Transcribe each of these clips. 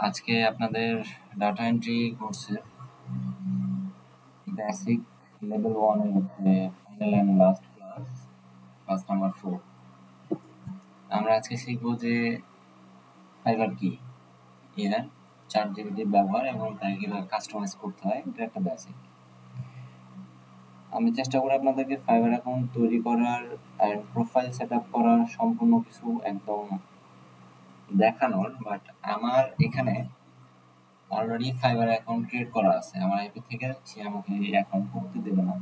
আজকে আপনাদের data entry কোর্সের বেসিক লেভেল 1 এর হচ্ছে final and last class number 4। আমরা আজকে শিখব যে ফাইবার কি, এর ChatGPT ব্যবহার এবং তাকে কিভাবে কাস্টমাইজ করতে হয়, এটা একটা বেসিক। আমি চেষ্টা করি আপনাদেরকে ফাইবার অ্যাকাউন্ট তৈরি করার আর প্রোফাইল সেটআপ করার সম্পূর্ণ কিছু একদম দেখানোর, বাট আমার এখানে অলরেডি ফাইবার অ্যাকাউন্ট ক্রিয়েট করা আছে আমার আইপি থেকে, সে আমাকে অ্যাকাউন্ট করতে দেবে না,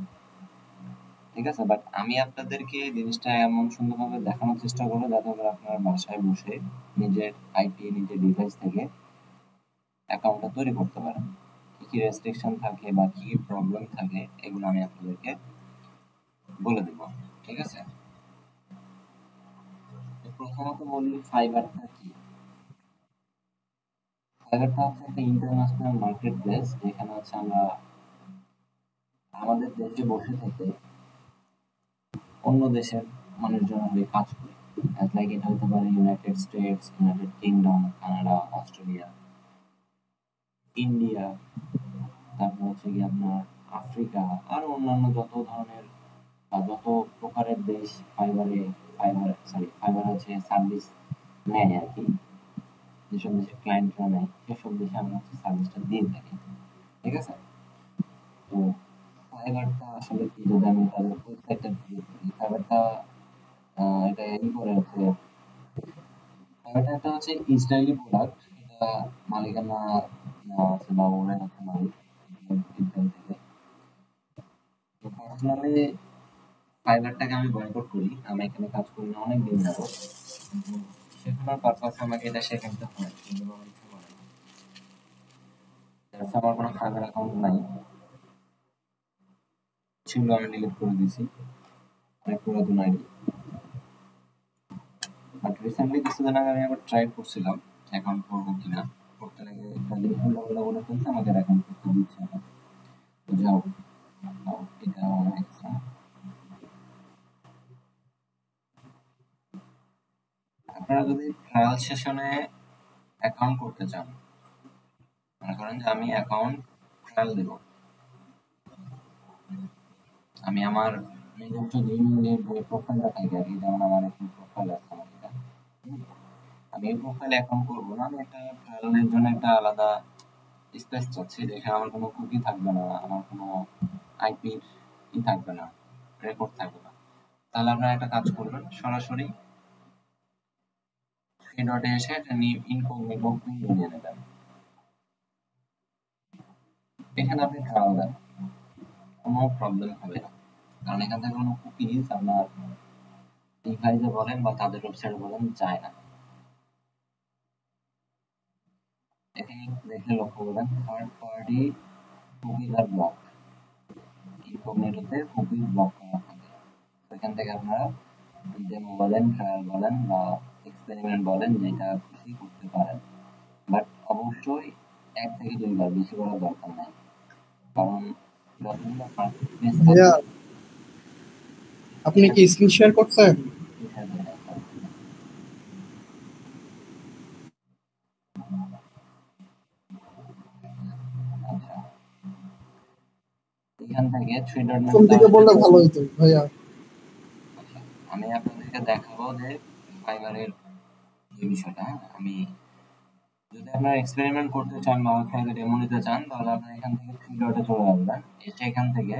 ঠিক আছে। বাট আমি আপনাদেরকে জিনিসটা এমন সুন্দরভাবে দেখানোর চেষ্টা করবো যাতে করে আপনার বাসায় বসে নিজের আইপি নিজের ডিভাইস থেকে অ্যাকাউন্টটা তৈরি করতে পারেন। কি কি রেস্ট্রিকশন থাকে বা কি কি প্রবলেম থাকে এগুলো আমি আপনাদেরকে বলে দেব, ঠিক আছে। প্রথমত বলি ফাইবারটা কি। ফাইবারটা হচ্ছে একটা ইন্টারন্যাশনাল মার্কেট প্লেস, যেখানে হচ্ছে আমরা আমাদের দেশে বসে থেকে অন্য দেশের মানুষজনের হয়ে কাজ করি। লাইক এটা হতে পারে United states, United kingdom, Canada, Australia, India, তারপর হচ্ছে কি আপনার আফ্রিকা, আর অন্যান্য যত ধরনের বা যত প্রকারের দেশ ফাইবার হচ্ছে সার্ভিস নেয় আর কি, যেসব দেশের ক্লায়েন্টরা নেয় সেসব দেশে আমরা হচ্ছে সার্ভিসটা দিয়ে থাকি, ঠিক আছে। তো ফাইবারটা আসলে কি, যদি আমি তাদের ওয়েবসাইটটা ভিজিট করি, ফাইবারটা এটা করে হচ্ছে, ফাইবারটা একটা হচ্ছে ইসরায়েলি প্রোডাক্ট। এটা মালিকানা নেওয়া আছে বা ওরাই হচ্ছে মালিক ইসরায়েল থেকে। তো পার্সোনালি ফাইবারটাকে আমি বয়কট করি, আমি এখানে কাজ করি না অনেক দিন যাবত, কিন্তু শেখানোর পারপাসে আমাকে এটা শেখাতে হয়, কিন্তু আমার ইচ্ছা করে না। আমার কোনো ফাইবার অ্যাকাউন্ট নাই, ছিল আমি ডিলিট করে দিয়েছি, অনেক পুরাতন আইডি। বাট রিসেন্টলি কিছুদিন আগে আমি আবার ট্রাই করছিলাম অ্যাকাউন্ট করবো কিনা, করতে লাগে একটা লিঙ্ক বলে ফেলছে, আমাকে অ্যাকাউন্ট করতে দিচ্ছে না। তো যাও, এটা অনেক আপনারা যদি ট্রায়াল সেশনে অ্যাকাউন্ট করতে চান, মনে করেন যে আমি অ্যাকাউন্ট ট্রায়াল দেব, আমি আমার নিজস্ব জিমেইলের যে প্রোফাইলটা থাকে আর কি, যেমন আমার একটা প্রোফাইল আছে আমার এটা, আমি এই প্রোফাইলে অ্যাকাউন্ট করবো না, আমি একটা ট্রায়ালের জন্য একটা আলাদা স্পেস চাচ্ছি, যেখানে আমার কোনো কুকি থাকবে না, আমার কোনো আইপির থাকবে না, রেকর্ড থাকবে না। তাহলে আপনারা একটা কাজ করবেন, সরাসরি থ্রি ডটে এসে একটা ইনকগনিটো নিয়ে নেবেন, এখানে আপনি ট্রায়াল দেন, কোনো প্রবলেম হবে না, কারণ এখান থেকে কোনো কুকিজ আপনার ডিভাইসে বলেন বা তাদের ওয়েবসাইটে বলেন যায় না। এখানে দেখলে লক্ষ্য করবেন থার্ড পার্টি কুকিজ আর ব্লক, ইনকগনিটোতে কুকিজ ব্লক করা থাকে। সেখান থেকে আপনারা ডেমো বলেন, ট্রায়াল বলেন বা এক্সপেরিমেন্ট বলেন, যেটা খুশি করতে পারেন। বাট অবশ্যই 1 থেকে 2 বার, বেশি করার দরকার নাই, কারণ যতগুলো মার্কেটপ্লেস ভাইয়া আছে আপনি কি স্ক্রিন শেয়ার করছেন? আচ্ছা, এখান থেকে থ্রি ডট কোন দিকে বললে ভালো হতো ভাইয়া? আচ্ছা, আমি আপনাদেরকে দেখাবো যে ফাইবারের যে বিষয়টা, হ্যাঁ, আমি যদি আপনারা এক্সপেরিমেন্ট করতে চান বা ওয়েবসাইটে ডেমো নিতে চান, তাহলে আপনারা এখান থেকে থ্রি ডটে চলে আসবেন, এসে এখান থেকে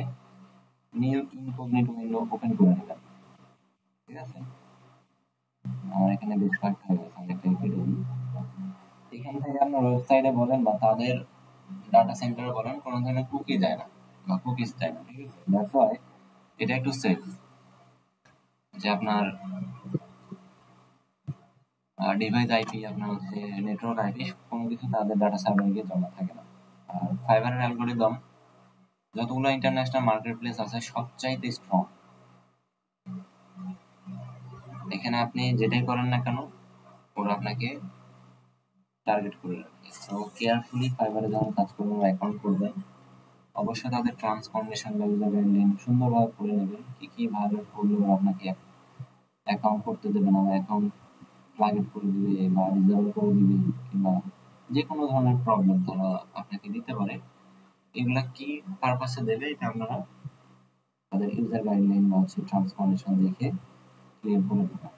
নিউ ইনকগনিটো উইন্ডো ওপেন করে নেবেন, ঠিক আছে। আমার এখানে বেশ কয়েকটা হয়ে গেছে, আমি এটাই কেটে দিই। এখান থেকে আপনার ওয়েবসাইটে বলেন বা তাদের ডাটা সেন্টারে বলেন, কোনো ধরনের কুকি যায় না বা কুকিজ যায় না, ঠিক আছে। দ্যাটস ওয়াই এটা একটু সেফ, যে আপনার ডিভাইস আইপি, আপনার হচ্ছে নেটওয়ার্ক আইপি, কোনো কিছু তাদের ডাটা সার্ভারে গিয়ে জমা থাকে না। আর ফাইবারের অ্যালগরিদম যতগুলো ইন্টারন্যাশনাল মার্কেট প্লেস আছে সবচাইতে স্ট্রং। এখানে আপনি যেটাই করেন না কেন, ওরা আপনাকে টার্গেট করে রাখে। তো কেয়ারফুলি ফাইবারে যখন কাজ করবেন বা অ্যাকাউন্ট করবেন, অবশ্যই তাদের টার্মস কন্ডিশন বা ইউজার গাইডলাইন সুন্দরভাবে পড়ে নেবেন, কি কি ভায়োলেট করলে ওরা আপনাকে অ্যাকাউন্ট করতে দেবে না, বা অ্যাকাউন্ট ফ্ল্যাগ করে দিবে বা ডিসেবল করে দিবে, কিংবা যে কোনো ধরনের প্রবলেম তারা আপনাকে দিতে পারে। এগুলা কি পারপাসে দেবে এটা আপনারা তাদের ইউজার গাইডলাইন বা হচ্ছে ট্রান্সফরমেশন দেখে ক্লিয়ার করে দেবেন।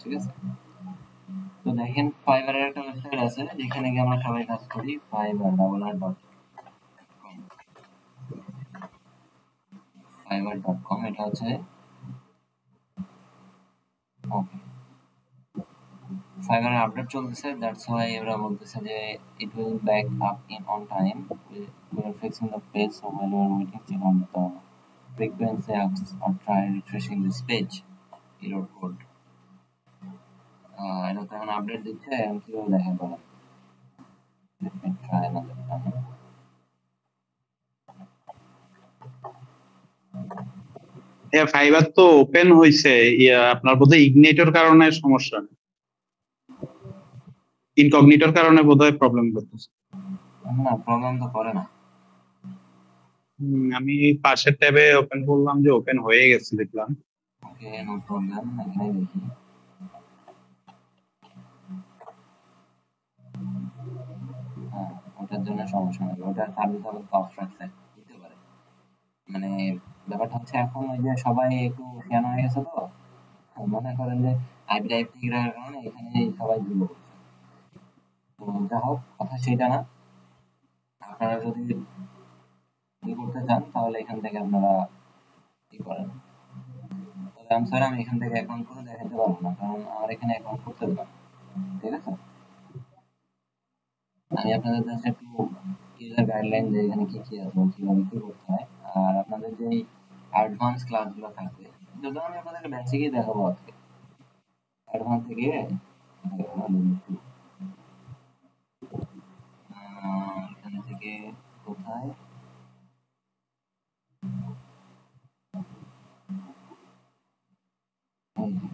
ঠিক আছে? তো দেখেন ফাইবারের একটা ওয়েবসাইট আছে যেখানে গিয়ে আমরা সবাই কাজ করি, fiverr.com। এটা হচ্ছে ওকে, ফাইবারে আপডেট চলতেছে, দ্যাটস হোয়াই ওরা বলতেছে যে it will back up in on time, we are fixing the page, so while you are waiting check on the frequency or try refreshing this page, error code। এটা তো এখন update দিচ্ছে, এখন কিভাবে দেখেন বলেন? let me try another time। Fibre তো open হইছে, আপনার বোধহয় ইগনিটর কারণে সমস্যা, ইনকগনিটর কারণে বোধহয় প্রবলেম করতেছে। না, প্রবলেম তো করে না। আমি পাশের ট্যাবে ওপেন করলাম যে ওপেন হয়ে গেছে দেখলাম। ওকে, নো প্রবলেম, এখানে দেখি। হ্যাঁ, ওটার জন্য সমস্যা নেই, ওটার সার্ভিস আবার অফ রাখছে, দিতে পারে। মানে ব্যাপারটা হচ্ছে এখন ওই যে সবাই একটু ফ্যান হয়ে গেছে, তো মনে করেন যে আইপি টাইপ ঠিক রাখার কারণে এখানে সবাই যুগ করছে। তো যা হোক, কথা সেটা না। আপনারা যদি ই করতে চান তাহলে এখান থেকে আপনারা ই করেন। তবে আমি স্যার, আমি এখান থেকে অ্যাকাউন্ট করে দেখাতে পারবো না, কারণ আমার এখানে অ্যাকাউন্ট করতে দেবেন। ঠিক আছে? আমি আপনাদের কাছে একটু ইউজার গাইডলাইন যে এখানে কি কি আছে, কিভাবে কি করতে হয়, আর আপনাদের যে অ্যাডভান্স ক্লাসগুলো থাকবে, যদিও আমি আপনাদেরকে বেসিকই দেখাবো আজকে। অ্যাডভান্সে গিয়ে এখানে থেকে কোথায় এই যে,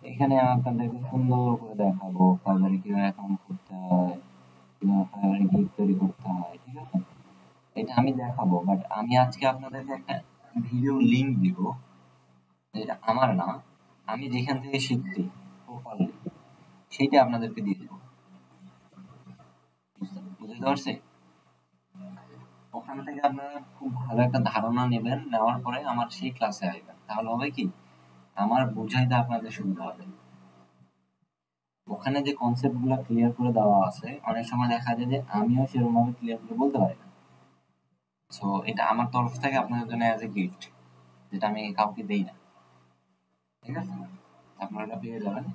এখানে আপনাদেরকে সুন্দর করে দেখাবো ফাইবারে কিভাবে অ্যাকাউন্ট করতে হয়, কিভাবে ফাইবারে গিগ তৈরি করতে হয়। ঠিক আছে? এটা আমি দেখাবো, বাট আমি আজকে আপনাদেরকে একটা ভিডিও লিংক দিব, এটা আমার না, আমি যেখান থেকে শিখছি প্রপারলি সেইটা আপনাদেরকে দিয়ে দেবো। বুঝতে পারছি? ওখান থেকে আপনারা খুব ভালো একটা ধারণা নেবেন, নেওয়ার পরে আমার সেই ক্লাসে আসবেন, তাহলে হবে কি আমার বুঝাইতে আপনাদের সুবিধা হবে। ওখানে যে কনসেপ্ট গুলো ক্লিয়ার করে দেওয়া আছে, অনেক সময় দেখা যায় যে আমিও সেরকম ভাবে ক্লিয়ার করে বলতে পারি না। সো এটা আমার তরফ থেকে আপনাদের জন্য অ্যাজ এ গিফট, যেটা আমি কাউকে দেই না। ঠিক আছে? আপনারা এটা পেয়ে যাবেন।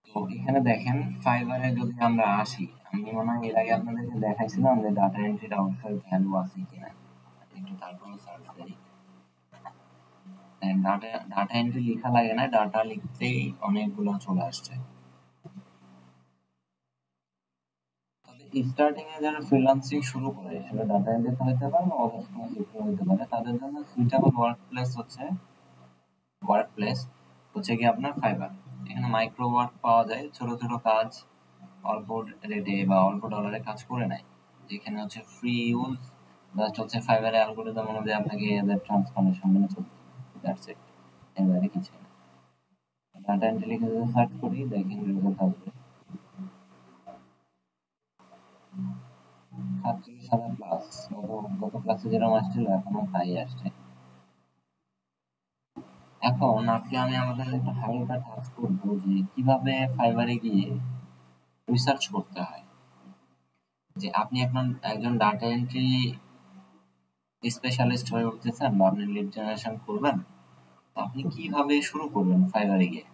তো এখানে দেখেন ফাইবারে যদি আমরা আসি, আমি মনে হয় এর আগে আপনাদেরকে দেখাইছিলাম যে ডাটা এন্ট্রিটা অবশ্যই ভ্যালু আছে কিনা। একটু তারপরে সার্চ করি। ডাটা ডাটা এন্ট্রি লেখা লাগে না, ডাটা লিখতেই অনেকগুলো চলে আসছে। তবে স্টার্টিং এ যারা ফ্রিল্যান্সিং শুরু করে, সেটা ডাটা এন্ট্রিতে হইতে পারে বা অদার্স কোনো সেক্টরে হইতে পারে, তাদের জন্য সুইটেবল ওয়ার্ক প্লেস হচ্ছে কি আপনার ফাইবার। এখানে মাইক্রো ওয়ার্ক পাওয়া যায়, ছোট ছোট কাজ অল্প রেটে বা অল্প ডলারে কাজ করে নেয়, যেখানে হচ্ছে ফ্রি ইউজ। জাস্ট হচ্ছে ফাইবারের অ্যালগরিদম অনুযায়ী আপনাকে এদের ট্রান্সফরমেশন মেনে চলতে হবে, দ্যাটস ইট, এর বাইরে কিছু না। ডাটা এন্ট্রি লিখে যদি সার্চ করি, দেখেন রেজাল্ট আসবে 47,000 প্লাস। গত ক্লাসে যেরকম আসছিল এখনো তাই আসছে। এখন আজকে আমি আমাদের একটা হালকা টাচ করবো যে কিভাবে ফাইবারে গিয়ে রিসার্চ করতে হয়। যে আপনি এখন একজন ডাটা এন্ট্রি স্পেশালিস্ট হয়ে উঠতেছেন বা আপনি লিড জেনারেশন করবেন, তো আপনি কিভাবে শুরু করবেন ফাইবারে গিয়ে?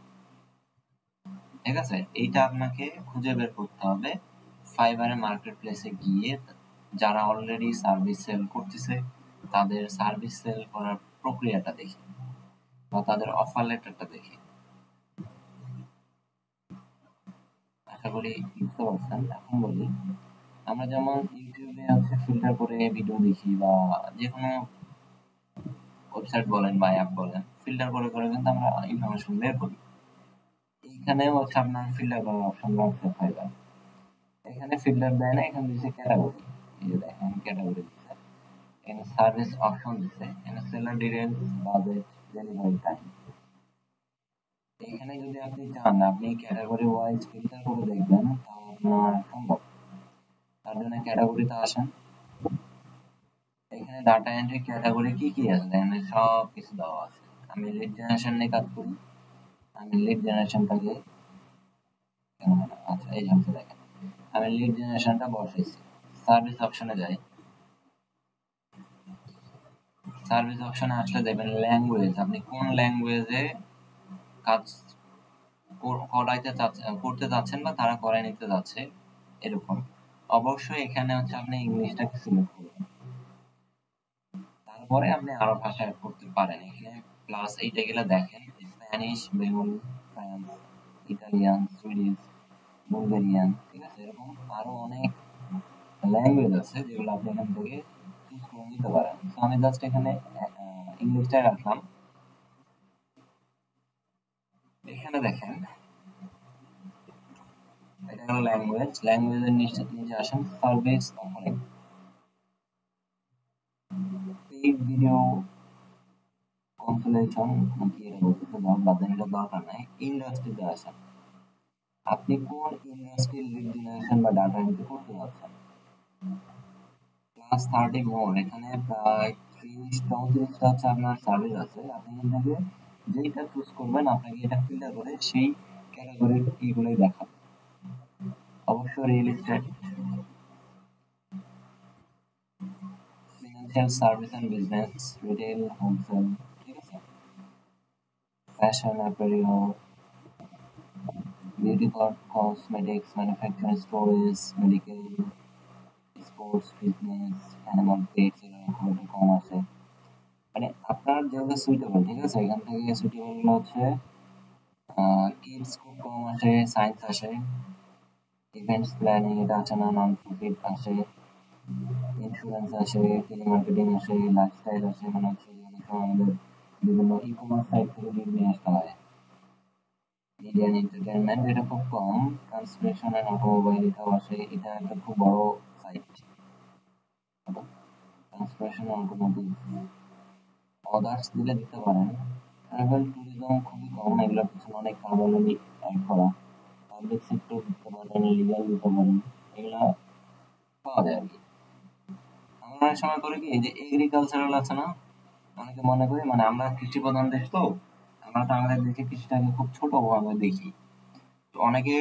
ঠিক আছে? এইটা আপনাকে খুঁজে বের করতে হবে ফাইবারে মার্কেট প্লেসে গিয়ে, যারা অলরেডি সার্ভিস সেল করতেছে তাদের সার্ভিস সেল করার প্রক্রিয়াটা দেখে বা তাদের অফার লেটারটা দেখে। আশা করি বুঝতে পারছেন। এখন বলি, আমরা যেমন ইউটিউবে হচ্ছে ফিল্টার করে ভিডিও দেখি বা যে কোনো ওয়েবসাইট বলেন বা অ্যাপ বলেন, ফিল্টার করে করে কিন্তু আমরা ইনফরমেশন বের করি। এইখানেও হচ্ছে আপনার ফিল্টার করার অপশন রাখছে ফাইবার। এখানে ফিল্টার দেয় না, এখানে দিচ্ছে ক্যাটাগরি। এই যে দেখেন ক্যাটাগরি দিচ্ছে, এখানে সার্ভিস অপশন দিচ্ছে, এখানে seller details, budget, delivery time. এখানে যদি আপনি চান আপনি ক্যাটাগরি ওয়াইজ ফিল্টার করে দেখবেন, তাও আপনার সম্ভব। তার জন্য ক্যাটাগরিতে আসেন, এখানে ডাটা এন্ট্রি ক্যাটাগরি কি কি আছে এখানে সব কিছু দেওয়া আছে। আমি লিড জেনারেশন নিয়ে কাজ করি, আমি লিড জেনারেশনটাকে আচ্ছা এই হচ্ছে দেখেন, আমি লিড জেনারেশনটা বসাইছি। সার্ভিস অপশনে যাই, সার্ভিস অপশনে আসলে দেখবেন ল্যাঙ্গুয়েজ, আপনি কোন ল্যাঙ্গুয়েজে কাজ করাইতে চাচ্ছেন, করতে চাচ্ছেন বা তারা করাই নিতে যাচ্ছে এরকম। অবশ্যই এখানে হচ্ছে আপনি ইংলিশটাকে সিলেক্ট করবেন, তারপরে আপনি আরো ভাষা অ্যাড করতে পারেন এখানে। প্লাস এইটা গেলে দেখেন Spanish, Bengali, France, Italian, Swedish, Bulgarian, ঠিক আছে, এরকম আরো অনেক ল্যাঙ্গুয়েজ আছে যেগুলো আপনি এখান থেকে চুজ করে নিতে পারেন। তো আমি জাস্ট এখানে ইংলিশটাই রাখলাম। এখানে দেখেন এটা হলো ল্যাঙ্গুয়েজ, ল্যাঙ্গুয়েজের নিচে নিচে আসেন service offering, paid video consolation নাকি এটা বলতেছে, বাদ দেন, এটা দরকার নাই। ইন্ডাস্ট্রিতে আসেন, আপনি কোন ইন্ডাস্ট্রির লিড জেনারেশন বা ডাটা এন্ট্রি করতে যাচ্ছেন। প্লাস 30 মোর, এখানে প্রায় 30-34টা হচ্ছে আপনার সার্ভিস আছে। আপনি এখান থেকে যেইটা চুজ করবেন আপনাকে এটা ফিল্টার করে সেই ক্যাটাগরির এগুলোই দেখাবে। অবশ্য real estate, financial service and business, retail, wholesale, ঠিক আছে, fashion, apparel, beauty, cosmetics, manufacturing, storage, medical, sports, business, animal pets, এগুলো খুব একটা কম আছে। মানে আপনার যেগুলো সুইটেবল, ঠিক আছে, এখান থেকে সুইটেবল গুলো হচ্ছে কিডস খুব কম আসে, সায়েন্স আসে, ইভেন্টস প্ল্যানিং এটা আসে না, নন প্রফিট আসে, ইন্স্যুরেন্স আসে, টেলিমার্কেটিং আসে, লাইফস্টাইল আসে, মানে হচ্ছে অনেক সময় আমাদের বিভিন্ন ই কমার্স সাইট থেকে লিড নিয়ে আসতে হয়। মিডিয়া এন্ড এন্টারটেইনমেন্ট এটা খুব কম, ট্রান্সমিশন এন্ড অটোমোবাইল এটাও আসে, এটা একটা খুব বড় সাইট। ট্রান্সমিশন অটোমোটিভ, অদার্স দিলে দিতে পারেন। ট্রাভেল ট্যুরিজম খুবই কম, এগুলোর পিছনে অনেক কার্বন অ্যাড করা। পাবলিক সেক্টর দিতে পারেন, লিগাল দিতে পারেন, এগুলা পাওয়া যায় আর কি। আমরা অনেক সময় করি কি, এই যে এগ্রিকালচারাল আছে না, অনেকে মনে করি মানে আমরা কৃষি প্রধান দেশ, তো আমরা তো আমাদের দেশে কৃষিটাকে খুব ছোট ভাবে দেখি। তো অনেকে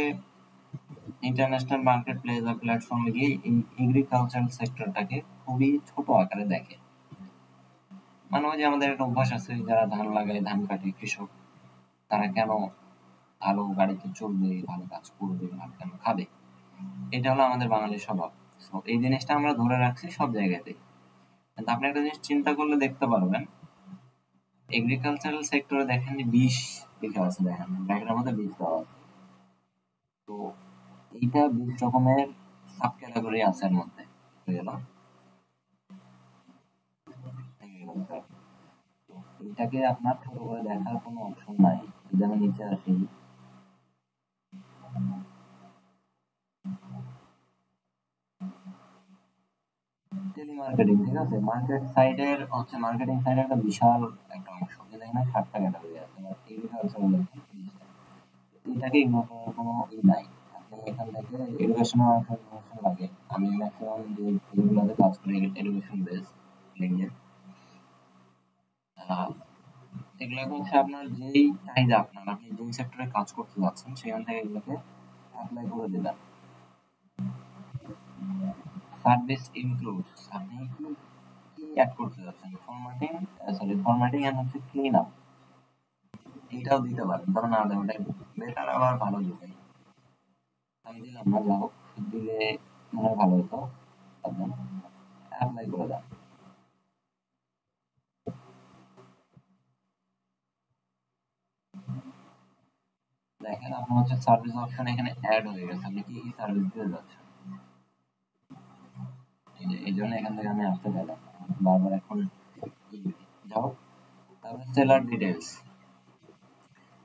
ইন্টারন্যাশনাল মার্কেট প্লেস বা প্ল্যাটফর্মে গিয়ে এই এগ্রিকালচারাল সেক্টরটাকে খুবই ছোট আকারে দেখে। মানে ওই যে আমাদের একটা অভ্যাস আছে, যারা ধান লাগায়, ধান কাটে, কৃষক, তারা কেন ভালো গাড়িতে চলবে, ভালো কাজ করবে, ভালো কেন খাবে, এটা হলো আমাদের বাঙালির স্বভাব। তো এই জিনিসটা আমরা ধরে রাখছি সব জায়গাতে। কিন্তু আপনি একটা জিনিস চিন্তা করলে দেখতে পারবেন, এগ্রিকালচারাল সেক্টরে দেখেন বিষ লেখা আছে, দেখেন ব্যাগের মধ্যে বিষ দেওয়া আছে। তো এইটা 20 রকমের সাব ক্যাটাগরি আছে এর মধ্যে, হয়ে গেল agriculture। তো এইটাকে আপনার ছোট করে দেখার কোনো অপশন নাই। যদি আমি নিচে আসি, টেলিমার্কেটিং, ঠিক আছে, মার্কেট সাইডের হচ্ছে, মার্কেটিং সাইডের একটা বিশাল একটা অংশ, যেটা এখানে 60টা ক্যাটাগরি আছে, আর এগ্রিকালচারাল এটাকে ইগনোর করার কোনো ই নাই। আপনি এখান থেকে এডুকেশনাল ইনফরমেশন লাগে, আমি ম্যাক্সিমাম যে এগুলোতে কাজ করি এডুকেশন বেস লিঙ্কে, এগুলো হচ্ছে আপনার যেই চাহিদা, আপনার আপনি যেই সেক্টরে কাজ করতে যাচ্ছেন সেখান থেকে এগুলোকে অ্যাপ্লাই করে দিবেন। সার্ভিস ইনক্লুডস, আপনি কি কি অ্যাড করতে যাচ্ছেন, ফরম্যাটিং এন্ড হচ্ছে ক্লিন আপ, এইটাও দিতে পারেন, তবে না দেন ওটাই বেটার, আবার ভালো দিবেন। আমি দিলাম না, যা হোক দিলে মনে হয় ভালো হতো। আপনি অ্যাপ্লাই করে দেন। দেখেন আপনার হচ্ছে সার্ভিস অপশন এখানে অ্যাড হয়ে গেছে, আপনি কি কি সার্ভিস দিতে যাচ্ছেন। এই জন্য এখান থেকে আমি আসতে চাইলাম বারবার, এখন যাও। তারপরে সেলার ডিটেলস,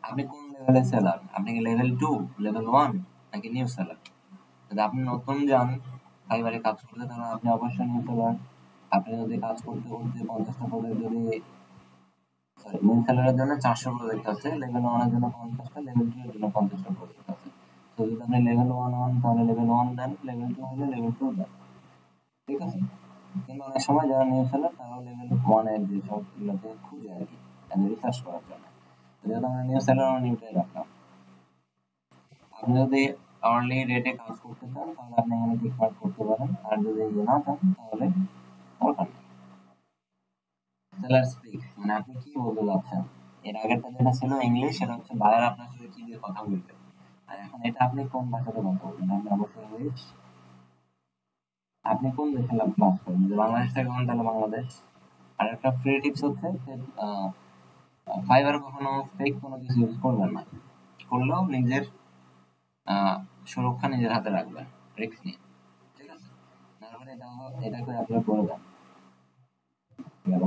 আপনি কোন লেভেলের সেলার, আপনি কি লেভেল 2, লেভেল 1 নাকি নিউ সেলার। যদি আপনি নতুন যান ফাইবারে কাজ করতে, তাহলে আপনি অবশ্যই নিউ সেলার। আপনি যদি কাজ করতে করতে 50টা প্রজেক্ট যদি সরি নিউ সেলারের জন্য 400 প্রজেক্ট আছে, লেভেল 1 এর জন্য 50টা, লেভেল 2 এর জন্য 50টা প্রজেক্ট আছে। তো যদি আপনি লেভেল 1 হন তাহলে লেভেল 1 দেন, লেভেল 2 হলে লেভেল 2 দেন, ঠিক আছে? কিন্তু অনেক সময় যারা নিউ সেলার তারাও লেভেল 1 এর যেসব গুলোতে খুঁজে আর কি, রিসার্চ করার জন্য। তো যেহেতু আমরা নিউ সেলার আমরা নিউটাই রাখলাম। আপনি যদি আর্লি রেটে কাজ করতে চান তাহলে আপনি এখানে টিক মার্ক করতে পারেন, আর যদি না চান তাহলে দরকার নেই। সেলার স্পিক মানে আপনি কি বলতে যাচ্ছেন। এর আগেরটা যেটা ছিল ইংলিশ, সেটা হচ্ছে বায়ার আপনার সাথে কি দিয়ে কথা বলবে, আর এখন এটা আপনি কোন ভাষাতে কথা বলবেন। আপনি অবশ্যই ইংলিশ। আপনি কোন দেশে বাস করেন, যদি বাংলাদেশ থেকে হন তাহলে বাংলাদেশ। আর একটা ফ্রি টিপস হচ্ছে ফাইবার কখনো ফেক কোনো কিছু ইউজ করবেন না, করলেও নিজের সুরক্ষা নিজের হাতে রাখবেন, রিস্ক নিয়ে, ঠিক আছে? তারপরে এটাকে আপলোড করে দেন। গেল।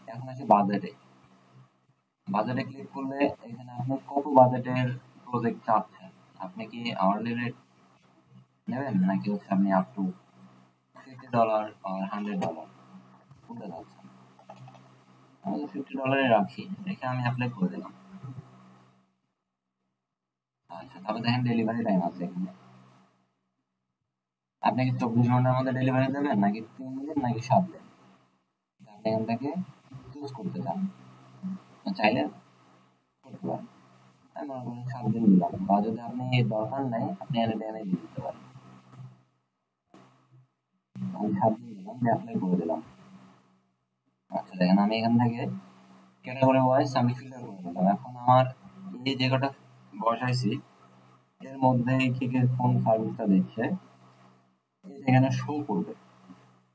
এখন আসি বাজেটে। বাজেটে ক্লিক করলে এখানে আপনি কত বাজেটের প্রজেক্ট চাচ্ছেন। আপনি কি আওয়ারলি রেট নেবেন নাকি হচ্ছে আপনি আপ টু $50 আর $100 কোনটা চাচ্ছেন? আমি তো $50 রাখি, রেখে আমি অ্যাপ্লাই করে দিলাম। আচ্ছা, তারপর দেখেন ডেলিভারি টাইম আছে এখানে। আপনি কি 24 ঘন্টার মধ্যে ডেলিভারি দেবেন নাকি 3 দিন নাকি 7 দিন, আপনি এখান থেকে চুজ করতে চান। চাইলে করতে পারেন। আমি মনে করেন 7 দিন দিলাম, বা যদি আপনি দরকার নাই আপনি এনে টেনে দিয়ে দিতে পারেন। আমি 7 দিন দিলাম, দিয়ে অ্যাপ্লাই করে দিলাম। আচ্ছা দেখেন আমি এখান থেকে ক্যাটাগরি ওয়াইজ আমি ফিল্টার করে দিলাম। এখন আমার এই যে কটা বসাইছি এর মধ্যে থেকে কোন সার্ভিসটা দিচ্ছে এখানে শো করবে।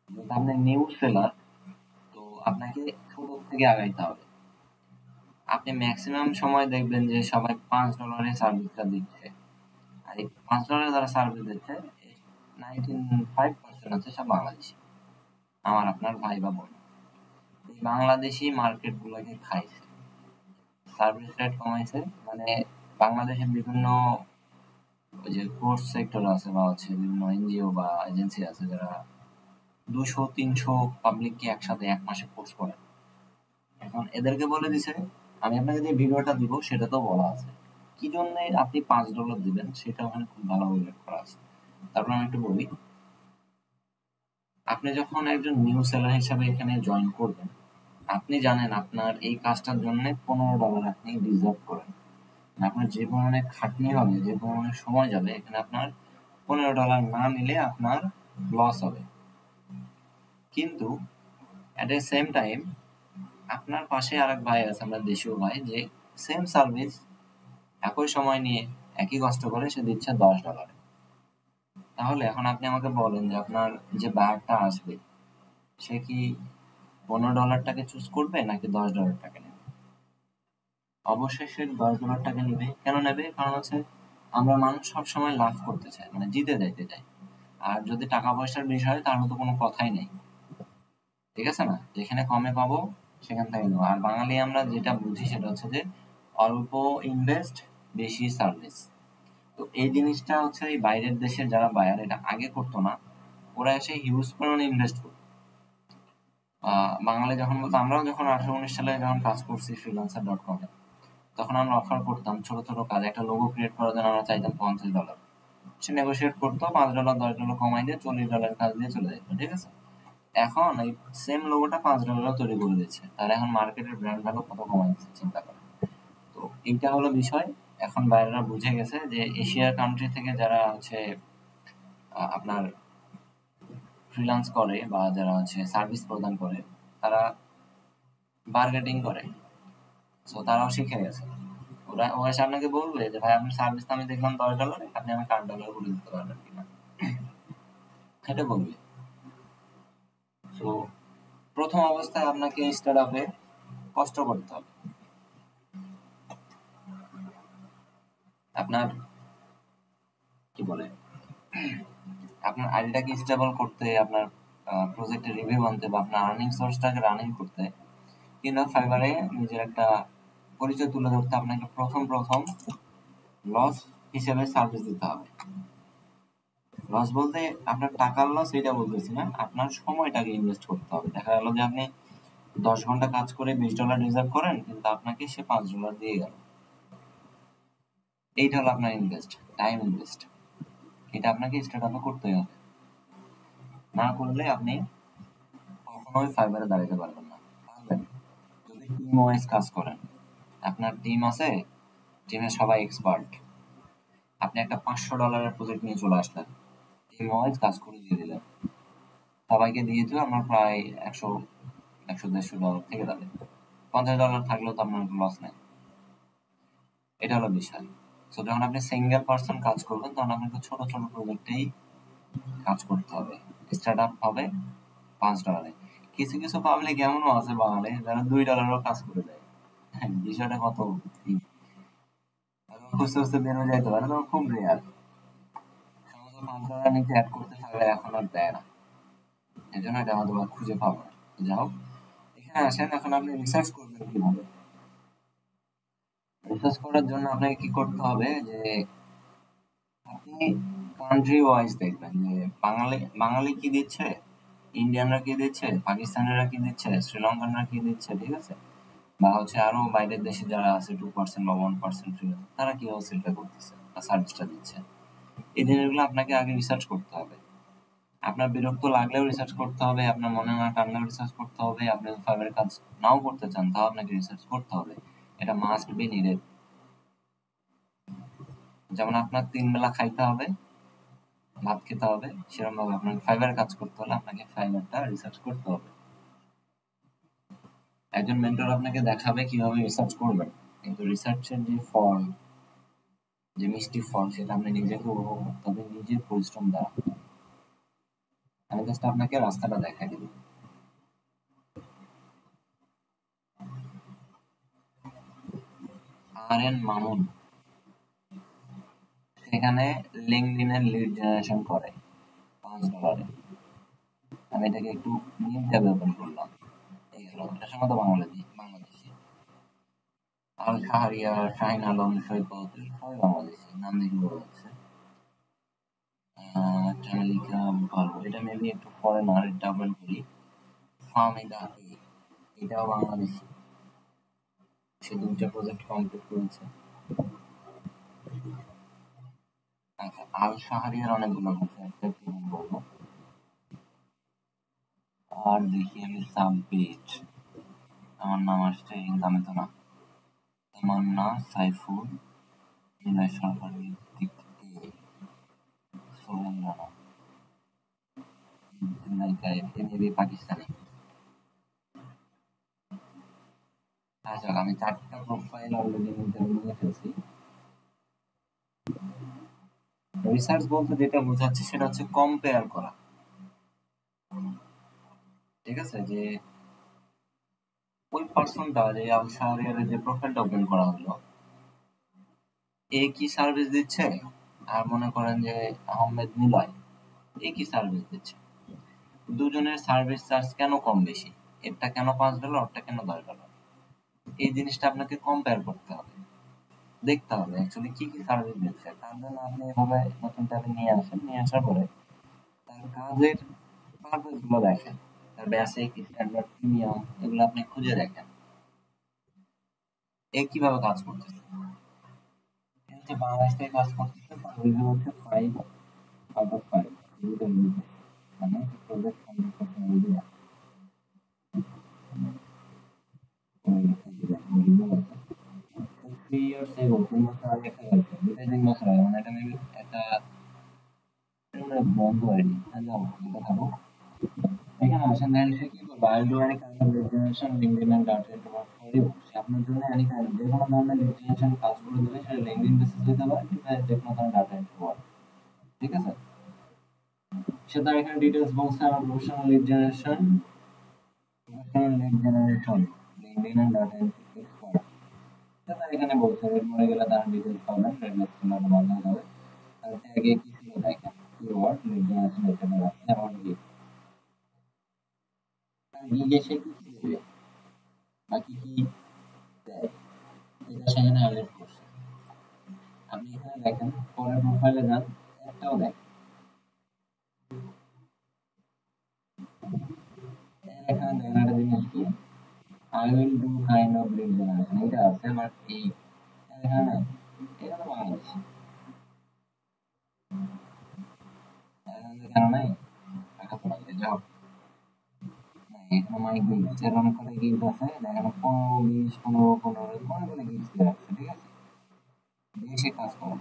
যেহেতু আপনি নিউ সেলার, তো আপনাকে ছোট থেকে আগাইতে হবে। আপনি ম্যাক্সিমাম সময় দেখবেন যে সবাই $5 সার্ভিসটা দিচ্ছে, আর এই $5 যারা সার্ভিস দিচ্ছে 95% হচ্ছে সব বাংলাদেশি, আমার আপনার ভাই বা বোন। এই বাংলাদেশি মার্কেট গুলোকে খাইছে, সার্ভিস রেট কমাইছে। মানে বাংলাদেশের বিভিন্ন ওই যে কোর্স সেক্টর আছে বা হচ্ছে বিভিন্ন এনজিও বা এজেন্সি আছে যারা 200-300 পাবলিককে একসাথে এক মাসে কোর্স করে। এখন এদেরকে বলে দিছে, আমি আপনাকে যে ভিডিওটা দিব সেটা তো বলা আছে কি জন্য আপনি $5 দিবেন, সেটা ওখানে খুব ভালো উল্লেখ করা আছে। তারপর আমি একটু বলি, আপনি যখন একজন নিউ সেলার হিসাবে এখানে জয়েন করবেন, আপনি জানেন আপনার এই কাজটার জন্য $15 আপনি রিজার্ভ করেন। আপনার যে পরিমাণে খাটনি হবে, যে পরিমাণে সময় যাবে, এখানে আপনার $15 না নিলে আপনার লস হবে। কিন্তু অ্যাট এ সেম টাইম আপনার পাশে আরেক ভাই আছে, আমরা দেশীয় ভাই, যে সেম সার্ভিস একই সময় নিয়ে একই কষ্ট করে সে দিচ্ছে $10। তাহলে এখন আপনি আমাকে বলেন যে আপনার যে বায়ারটা আসবে সে কি $15টাকে চুজ করবে নাকি $10টাকে নেবে? অবশ্যই সে $10টাকে নেবে। কেন নেবে? কারণ হচ্ছে আমরা মানুষ সবসময় লাভ করতে চাই, মানে জিতে যাইতে চাই। আর যদি টাকা পয়সার বিষয় তাহলে তো কোনো কথাই নেই, ঠিক আছে না? যেখানে কমে পাবো সেখান থেকে নেবো। আর বাঙালি আমরা যেটা বুঝি সেটা হচ্ছে যে অল্প ইনভেস্ট বেশি সার্ভিস। তো এই জিনিসটা হচ্ছে এই বাইরের দেশের যারা বায়ার এটা আগে করতো না, ওরা এসে হিউজ পরিমাণে ইনভেস্ট করতো। বাঙালি যখন বলতো, আমরাও যখন 18-19 সালে যখন কাজ করছি freelancer.com এ, তখন আমরা অফার করতাম ছোট ছোট কাজ, একটা লোগো ক্রিয়েট করার জন্য আমরা চাইতাম $50। সে নেগোশিয়েট করতো, $5-10 কমাই দিয়ে $40 কাজ দিয়ে চলে যেত, ঠিক আছে? এখন এই সেম লোগোটা $5 তৈরি করে দিচ্ছে, তার এখন মার্কেটের ব্র্যান্ড ভ্যালু কত কমাই দিচ্ছে চিন্তা করেন। তো এইটা হলো বিষয়। এখন বাইরেরা বুঝে গেছে যে এশিয়ার কান্ট্রি থেকে যারা হচ্ছে আপনার ফ্রিল্যান্স করে বা যারা হচ্ছে সার্ভিস প্রদান করে তারা বার্গেটিং করে। সো তারাও শিখে গেছে। ওরা এসে আপনাকে বলবে যে ভাই আপনার সার্ভিস তো আমি দেখলাম $10, আপনি আমাকে $8 করে দিতে পারবেন কিনা, এটা বলবে। তো প্রথম অবস্থায় আপনাকে স্টার্ট আপে কষ্ট করতে হবে। আপনার কি বলে, আপনার আইডিটাকে স্টেবল করতে, আপনার প্রজেক্টের রিভিউ আনতে বা আপনার আর্নিং সোর্সটাকে রানিং করতে, কিংবা ফাইবারে নিজের একটা পরিচয় তুলে ধরতে আপনাকে প্রথম প্রথম লস হিসেবে সার্ভিস দিতে হবে। লস বলতে আপনার টাকার লস এটা বলতেছি না, আপনার সময়টাকে ইনভেস্ট করতে হবে। দেখা গেল যে আপনি 10 ঘন্টা কাজ করে $20 রিজার্ভ করেন, কিন্তু আপনাকে সে $5 দিয়ে গেল। এইটা হলো আপনার ইনভেস্ট, টাইম ইনভেস্ট। এটা আপনাকে স্টার্টআপে করতেই হবে, না করলে আপনি কখনোই ফাইবারে দাঁড়াতে পারবেন না। পারবেন যদি টিম ওয়াইজ কাজ করেন। আপনার টিম আছে, টিমে সবাই এক্সপার্ট, আপনি একটা $500 প্রজেক্ট নিয়ে চলে আসলেন, টিম ওয়াইজ কাজ করে দিয়ে দিলেন, সবাইকে দিয়ে দিলে আপনার প্রায় 100-150 ডলার থেকে যাবে। $50 থাকলেও তো আপনার লস নেই। এটা হলো বিষয়। সো যখন আপনি সিঙ্গেল পার্সন কাজ করবেন, তখন আপনাকে ছোট ছোট প্রজেক্টেই কাজ করতে হবে। স্টার্ট আপ হবে $5। কিছু কিছু পাবলিক এমনও আছে বাঙালি যারা $2 কাজ করে দেয়। হ্যাঁ, বিষয়টা কত খুঁজতে খুঁজতে বের হয়ে যাইতে পারে, তখন খুব রেয়ার। সমস্ত $5 নিচে অ্যাড করতে থাকলে এখন আর দেয় না, এই জন্য এটা হয়তো বা খুঁজে পাবো না। যা হোক, এখানে আসেন, এখন আপনি রিসার্চ করবেন কিভাবে। রিসার্চ করার জন্য আপনাকে কি করতে হবে যে আপনি কান্ট্রি ওয়াইজ দেখবেন যে বাঙালি বাঙালি কি দিচ্ছে, ইন্ডিয়ানরা কি দিচ্ছে, পাকিস্তানিরা কি দিচ্ছে, শ্রীলঙ্কানরা কি দিচ্ছে, ঠিক আছে, বা হচ্ছে আরো বাইরের দেশে যারা আছে 2% বা 1% ফ্রি, তারা কিভাবে সেলটা করতেছে বা সার্ভিসটা দিচ্ছে। এই জিনিসগুলো আপনাকে আগে রিসার্চ করতে হবে। আপনার বিরক্ত লাগলেও রিসার্চ করতে হবে, আপনার মনে না টানলেও রিসার্চ করতে হবে, আপনি ফাইবারের কাজ নাও করতে চান তাও আপনাকে রিসার্চ করতে হবে। এটা মাস্ট বি নিডেড। যেমন আপনার 3 বেলা খাইতে হবে, ভাত খেতে হবে, সেরকম ভাবে আপনাকে ফাইবারে কাজ করতে হলে আপনাকে ফাইবারটা রিসার্চ করতে হবে। একজন মেন্টর আপনাকে দেখাবে কিভাবে রিসার্চ করবেন, কিন্তু রিসার্চের যে ফল, যে মিষ্টি ফল, সেটা আপনি নিজেকে উপভোগ করতে হবে নিজের পরিশ্রম দ্বারা। আমি জাস্ট আপনাকে রাস্তাটা দেখাই দিব। আর.এন. মামুন সেখানে লিঙ্কডইনের লিড জেনারেশন করে $5। আমি এটাকে একটু নিট ট্যাবে ওপেন করলাম, এই হলো, এটা সম্ভবত বাংলাদেশি। আল শাহরিয়ার, শাহিন আলম, সৈকত, সবাই বাংলাদেশি, নাম দেখে বোঝা যাচ্ছে। চামেলিকা ভালো, এটা মেবি একটু ফরেনার, এটা ওপেন করি। ফাহমিদা এ, এটাও বাংলাদেশি, সে 2টা প্রজেক্ট কমপ্লিট করেছে। আচ্ছা, আল শাহরিয়ার অনেকগুলো প্রজেক্ট বলবো। আর দেখি আমি সাবমিট, আমার নাম আসছে, কিন্তু আমি তো না। তামান্না, সাইফুল, নিলয় সরকার, ঋত্বিক এ, সোহেল রানা, নায়িকা এ মেবি পাকিস্তানি। আচ্ছা, আমি 4টা প্রোফাইল অলরেডি নিয়ে ফেলছি। রিসার্চ বলতে যেটা বোঝাচ্ছে সেটা হচ্ছে কম্পেয়ার করা, ঠিক আছে, যে ওই পার্সনটা, যে আল শাহরিয়ারের যে প্রোফাইলটা ওপেন করা হলো, এ কি সার্ভিস দিচ্ছে, আর মনে করেন যে আহমেদ নিলয় এ কি সার্ভিস দিচ্ছে, দুজনের সার্ভিস চার্জ কেন কম বেশি, এরটা কেন $5, ওরটা কেন $10। এই জিনিসটা আপনাকে কম্পেয়ার করতে হবে, দেখতে হবে অ্যাকচুয়ালি কি কি সার্ভিস দিচ্ছে। তার জন্য আপনি এভাবে নতুন ট্যাবে নিয়ে আসেন, নিয়ে আসার পরে তার কাজের পারপাস গুলো দেখেন, তার বেসিক, স্ট্যান্ডার্ড, প্রিমিয়াম, এগুলো আপনি খুঁজে দেখেন এ কিভাবে কাজ করতেছে। এ হচ্ছে বাংলাদেশ থেকে কাজ করতেছে, তার রিভিউ হচ্ছে 5/5, মানে প্রজেক্ট 100% রিভিউ না। 3 years ago, 3 বছর আগে একটা গেছে, 2-3 বছর আগে, মানে এটা মেবি একটা বন্ধ হয়নি। যাও, এটা থাকুক। এখানে আসেন, দেখেন সে কি করবে। I'll do any kind of lead generation, LinkedIn and data into work for you। সে আপনার জন্য any kind, যে কোনো ধরনের lead generation কাজ করে দেবে, সেটা LinkedIn বেসিস হতে পারে কিংবা যে কোনো ধরনের ডাটা এন্ট্রি ওয়ার্ক, ঠিক আছে। সে তার এখানে ডিটেলস বলছে, আমার professional lead generation LinkedIn and data entry expert। সে তার এখানে বলছে, এর মরে গেলে তার ডিটেলস পাবেন, রেডনেস তোমার বন্ধ হবে। তার আগে কি ছিল দেখেন, কিওয়ার্ড লিড জেনারেশন এখানে আছে, আমার গিগ, তার গিগে সে কি কি দেবে বা কি কি দেয়, এটা সেখানে হাইলাইট করছে। আপনি এখানে দেখেন, পরের প্রোফাইলে যান, একটাও দেখেন, এখানে দেখেন একটা জিনিস কি, I will do kind of lead generation এটা আছে বাট এই এখানে এটা তো বাংলাদেশ এখানে কেন নাই টাকা তো লাগবে যাও এখানে মাই গিগস এর অনেক কটা গিগস আছে এখানে 15 20 15 অনেকগুলো গিগস দেওয়া আছে ঠিক আছে বেশি কাজ করো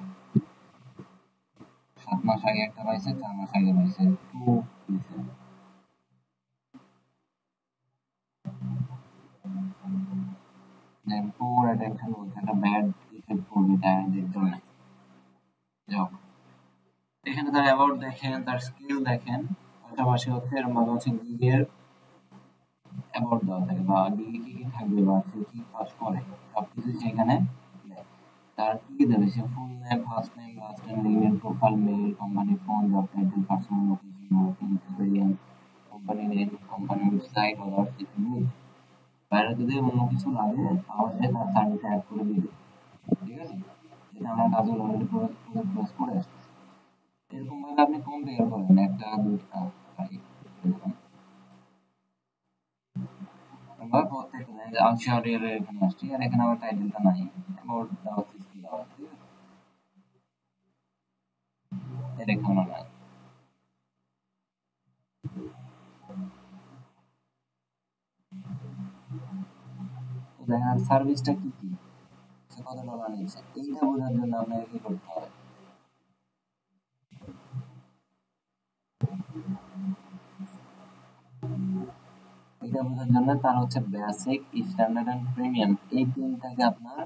7 মাস আগে একটা পাইছে 4 মাস আগে পাইছে টু দিছে দেন পুর অ্যাটেনশন বলছে একটা ব্যাড ইফেক্ট পড়বে টায়ারদের জন্য যাও এখানে তার অ্যাবাউট দেখেন তার স্কিল দেখেন পাশাপাশি হচ্ছে এর মধ্যে হচ্ছে গিগের অ্যাবাউট দেওয়া থাকে বা গিগে কি কি থাকবে বা সে কি কাজ করে সবকিছু সেখানে দেয় তার কি কি দেবে সে full name first name last name LinkedIn profile mail company phone job title personal location working experience company name company website others if need বাইরে যদি অন্য কিছু লাগে তাহলে সে তার সার্ভিসে অ্যাড করে দিবে ঠিক আছে যেটা আমরা কাজে অলরেডি প্রসেস করে আসছি এরকম ভাবে আপনি কম্পেয়ার করেন একটা দুইটা সরি আমরা প্রত্যেকটা আংশিক এখানে আসছি আর এখানে আবার টাইটেলটা নাই অ্যাবাউট দেওয়া সিস্টেম দেওয়া আছে ঠিক আছে এটা এখানে নাই তো দেখেন সার্ভিসটা কি কি সে কত ডলার নিচ্ছে এইটা বোঝার জন্য আপনাকে কি করতে হবে এটা বোঝার জন্য তার হচ্ছে বেসিক স্ট্যান্ডার্ড এন্ড প্রিমিয়াম এই তিনটাকে আপনার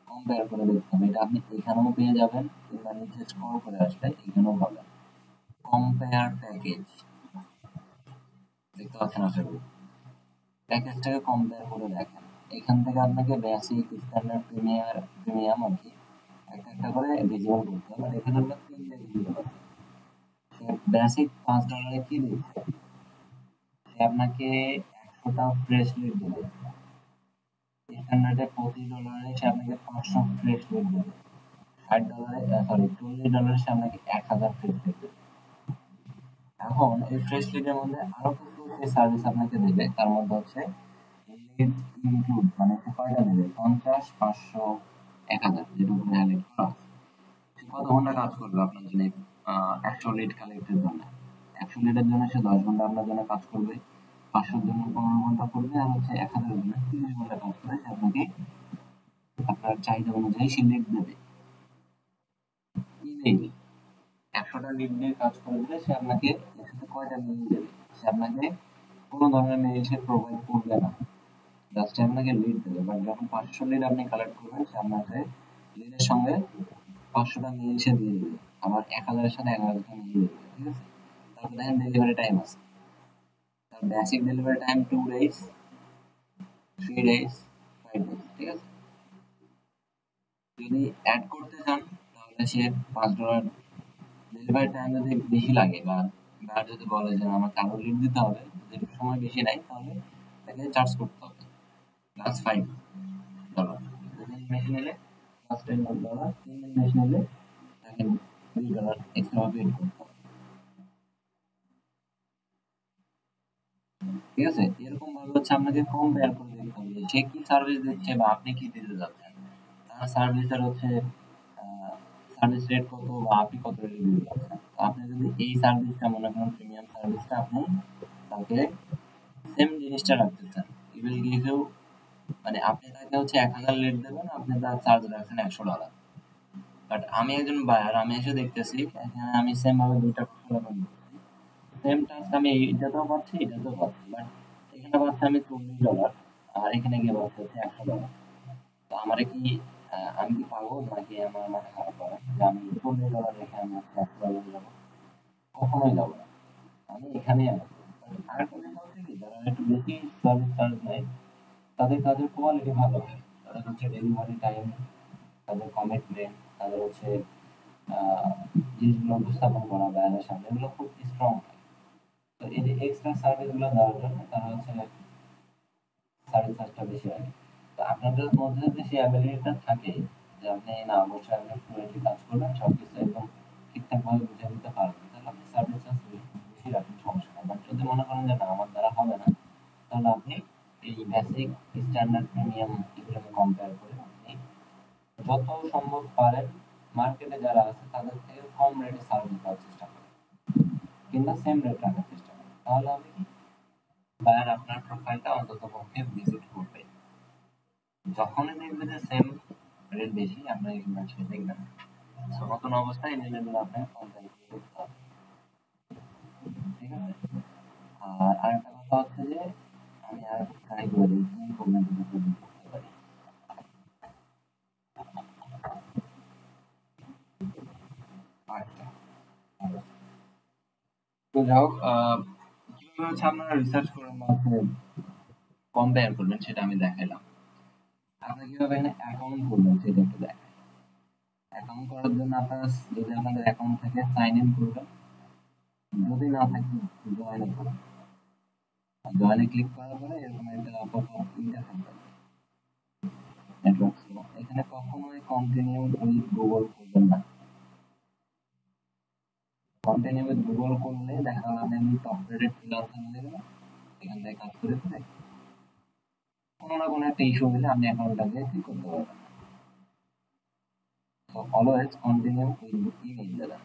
কম্পেয়ার করে দেখতে হবে এটা আপনি এখানেও পেয়ে যাবেন কিংবা নিচে স্ক্রল করে আসলে এখানেও পাবেন কম্পেয়ার প্যাকেজ দেখতে পাচ্ছেন আশা করি প্যাকেজটাকে কম্পেয়ার করে দেখেন এখান থেকে আপনাকে বেসিক স্ট্যান্ডার্ড প্রিমিয়াম আর কি একটা একটা করে ভিজুয়াল করতে হবে আর এখানে আমরা তিনটে ভিজুয়াল আছে বেসিক $5 কি দিচ্ছে সে আপনাকে 100টা ফ্রেশ লিড দেবে স্ট্যান্ডার্ডে $25 সে আপনাকে 500 ফ্রেশ লিড দেবে $60 সরি $40 সে আপনাকে 1000 ফ্রেশ লিড দেবে এখন এই ফ্রেশ লিডের মধ্যে আরো কিছু সে সার্ভিস আপনাকে দেবে তার মধ্যে হচ্ছে লিড ইনক্লুড মানে সে কয়টা দেবে 50 500 1000 যেটা উপরে হাইলাইট করা আছে সে কত ঘন্টা কাজ করবে আপনার জন্য 100 লিড কালেক্টের জন্য 100 লিডের জন্য সে 10 ঘন্টা আপনার জন্য কাজ করবে 500 জন্য 15 ঘন্টা করবে আর হচ্ছে 1000 এর জন্য 30 ঘন্টা কাজ করে সে আপনাকে আপনার চাহিদা অনুযায়ী সে লিড দেবে ইমেইল 100টা লিড নিয়ে কাজ করে দিলে সে আপনাকে এর সাথে কয়টা মেইল দেবে সে আপনাকে কোনো ধরনের মেইল সে প্রোভাইড করবে না জাস্ট আপনাকে লিড দেবে বাট যখন 500 লিড আপনি কালেক্ট করবেন সে আপনাকে লিডের সঙ্গে 500টা মেইল সে দিয়ে দেবে আবার 1000 এর সাথে 1000টা মেইল দেবে ঠিক আছে তারপর দেখেন ডেলিভারি টাইম আছে তার basic delivery time 2 days 3 days 5 days ঠিক আছে যদি অ্যাড করতে চান তাহলে সে $5 ডেলিভারি টাইম যদি বেশি লাগে বা যদি বলে যে আমাকে আরো লিড দিতে হবে যদি সময় বেশি নেয় তাহলে তাকে চার্জ করতে হবে +$5 দুদিন বেশি নিলে +$10 3 দিন বেশি নিলে তাকে $2 এক্সট্রা পে করতে হবে ঠিক আছে এরকম ভাবে হচ্ছে আপনাকে কম্পেয়ার করে দেখতে হবে যে সে কি সার্ভিস দিচ্ছে বা আপনি কি দিতে যাচ্ছেন তার সার্ভিসের হচ্ছে সার্ভিস রেট কত বা আপনি কত রেটে দিতে যাচ্ছেন তো আপনি যদি এই সার্ভিসটা মনে করেন প্রিমিয়াম সার্ভিসটা আপনি তাকে সেম জিনিসটা রাখতেছেন ই উইল গিভ ইউ মানে আপনি তাকে হচ্ছে 1000 লিড দেবেন আপনি তার চার্জ রাখছেন $100 বাট আমি একজন বায়ার আমি এসে দেখতেছি এখানে আমি সেম ভাবে দুইটা প্রোফাইল ওপেন করছি সেম টাস্ক আমি এটাতেও পাচ্ছি এটাতেও পাচ্ছি বাট এখানে পাচ্ছি আমি $40 আর এখানে গিয়ে পাচ্ছি হচ্ছে $100 তো আমার কি আমি কি পাগল নাকি আমার মাথা খারাপ করে যে আমি $40 রেখে আমি হচ্ছে $100 যাবো কখনোই যাবো না আমি এখানেই আসবো আরেকটা জিনিস হচ্ছে কি যারা একটু বেশি সার্ভিস চার্জ নেয় তাদের কাজের কোয়ালিটি ভালো হয় তাদের হচ্ছে ডেলিভারি টাইম তাদের কমিটমেন্ট তাদের হচ্ছে আহ, জিনিসগুলো উপস্থাপন করা বায়ারের সামনে এগুলো খুব স্ট্রং হয় তো এই যে এক্সট্রা সার্ভিস গুলো দেওয়ার জন্য তারা হচ্ছে সার্ভিস চার্জটা বেশি রাখে তো আপনাদের মধ্যে যদি সেই অ্যাবিলিটিটা থাকে যে আপনি না অবশ্যই আপনি ফ্লুয়েন্টলি কাজ করবেন সবকিছু একদম ঠিকঠাক ভাবে বুঝে দিতে পারবেন তাহলে আপনি সার্ভিস চার্জ বেশি রাখেন সমস্যা নেই বাট যদি মনে করেন যে না আমার দ্বারা হবে না তাহলে আপনি এই বেসিক স্ট্যান্ডার্ড প্রিমিয়াম এগুলোকে কম্পেয়ার করে আপনি যত সম্ভব পারেন মার্কেটে যারা আছে তাদের থেকে কম রেটে সার্ভিস দেওয়ার চেষ্টা করেন কিংবা সেম রেট রাখার চেষ্টা করেন। তাহলে হবে কি, বায়ার আপনার প্রোফাইলটা অন্তত পক্ষে ভিজিট করবে। যখনই দেখবে যে সেম রেট বেশি, আপনার এগুলো সে দেখবে না। সো নতুন অবস্থায় এই জিনিসগুলো আপনাকে কন্টেন্ট করতে হবে, ঠিক আছে? আর আরেকটা কথা হচ্ছে যে আমি আর ট্রাই করে দিই কি করবেন করতে পারি। আচ্ছা, তো যাই হোক, কিভাবে হচ্ছে আপনারা রিসার্চ করবেন বা হচ্ছে কম্পেয়ার করবেন সেটা আমি দেখাইলাম। আপনি কিভাবে এখানে অ্যাকাউন্ট করবেন সেটা একটু দেখাই। অ্যাকাউন্ট করার জন্য আপনারা যদি আপনাদের অ্যাকাউন্ট থাকে সাইন ইন করবেন, যদি না থাকে জয়েনে করবেন। জয়েনে ক্লিক করার পরে এরকম একটা পপআপ ইন্টারফেস আসবে, নেটওয়ার্ক স্লো। এখানে কখনোই কন্টিনিউ উইথ গুগল করবেন না। কন্টিনিউ উইথ গুগল করলে দেখা গেল আপনি টপ রেটেড ফ্রিল্যান্সার হয়ে গেলেন, এখান থেকে কাজ করে করে কোনো না কোনো একটা ইস্যু হলে আপনি অ্যাকাউন্টটাকে ঠিক করতে পারবেন না। So always continue with email দেবেন।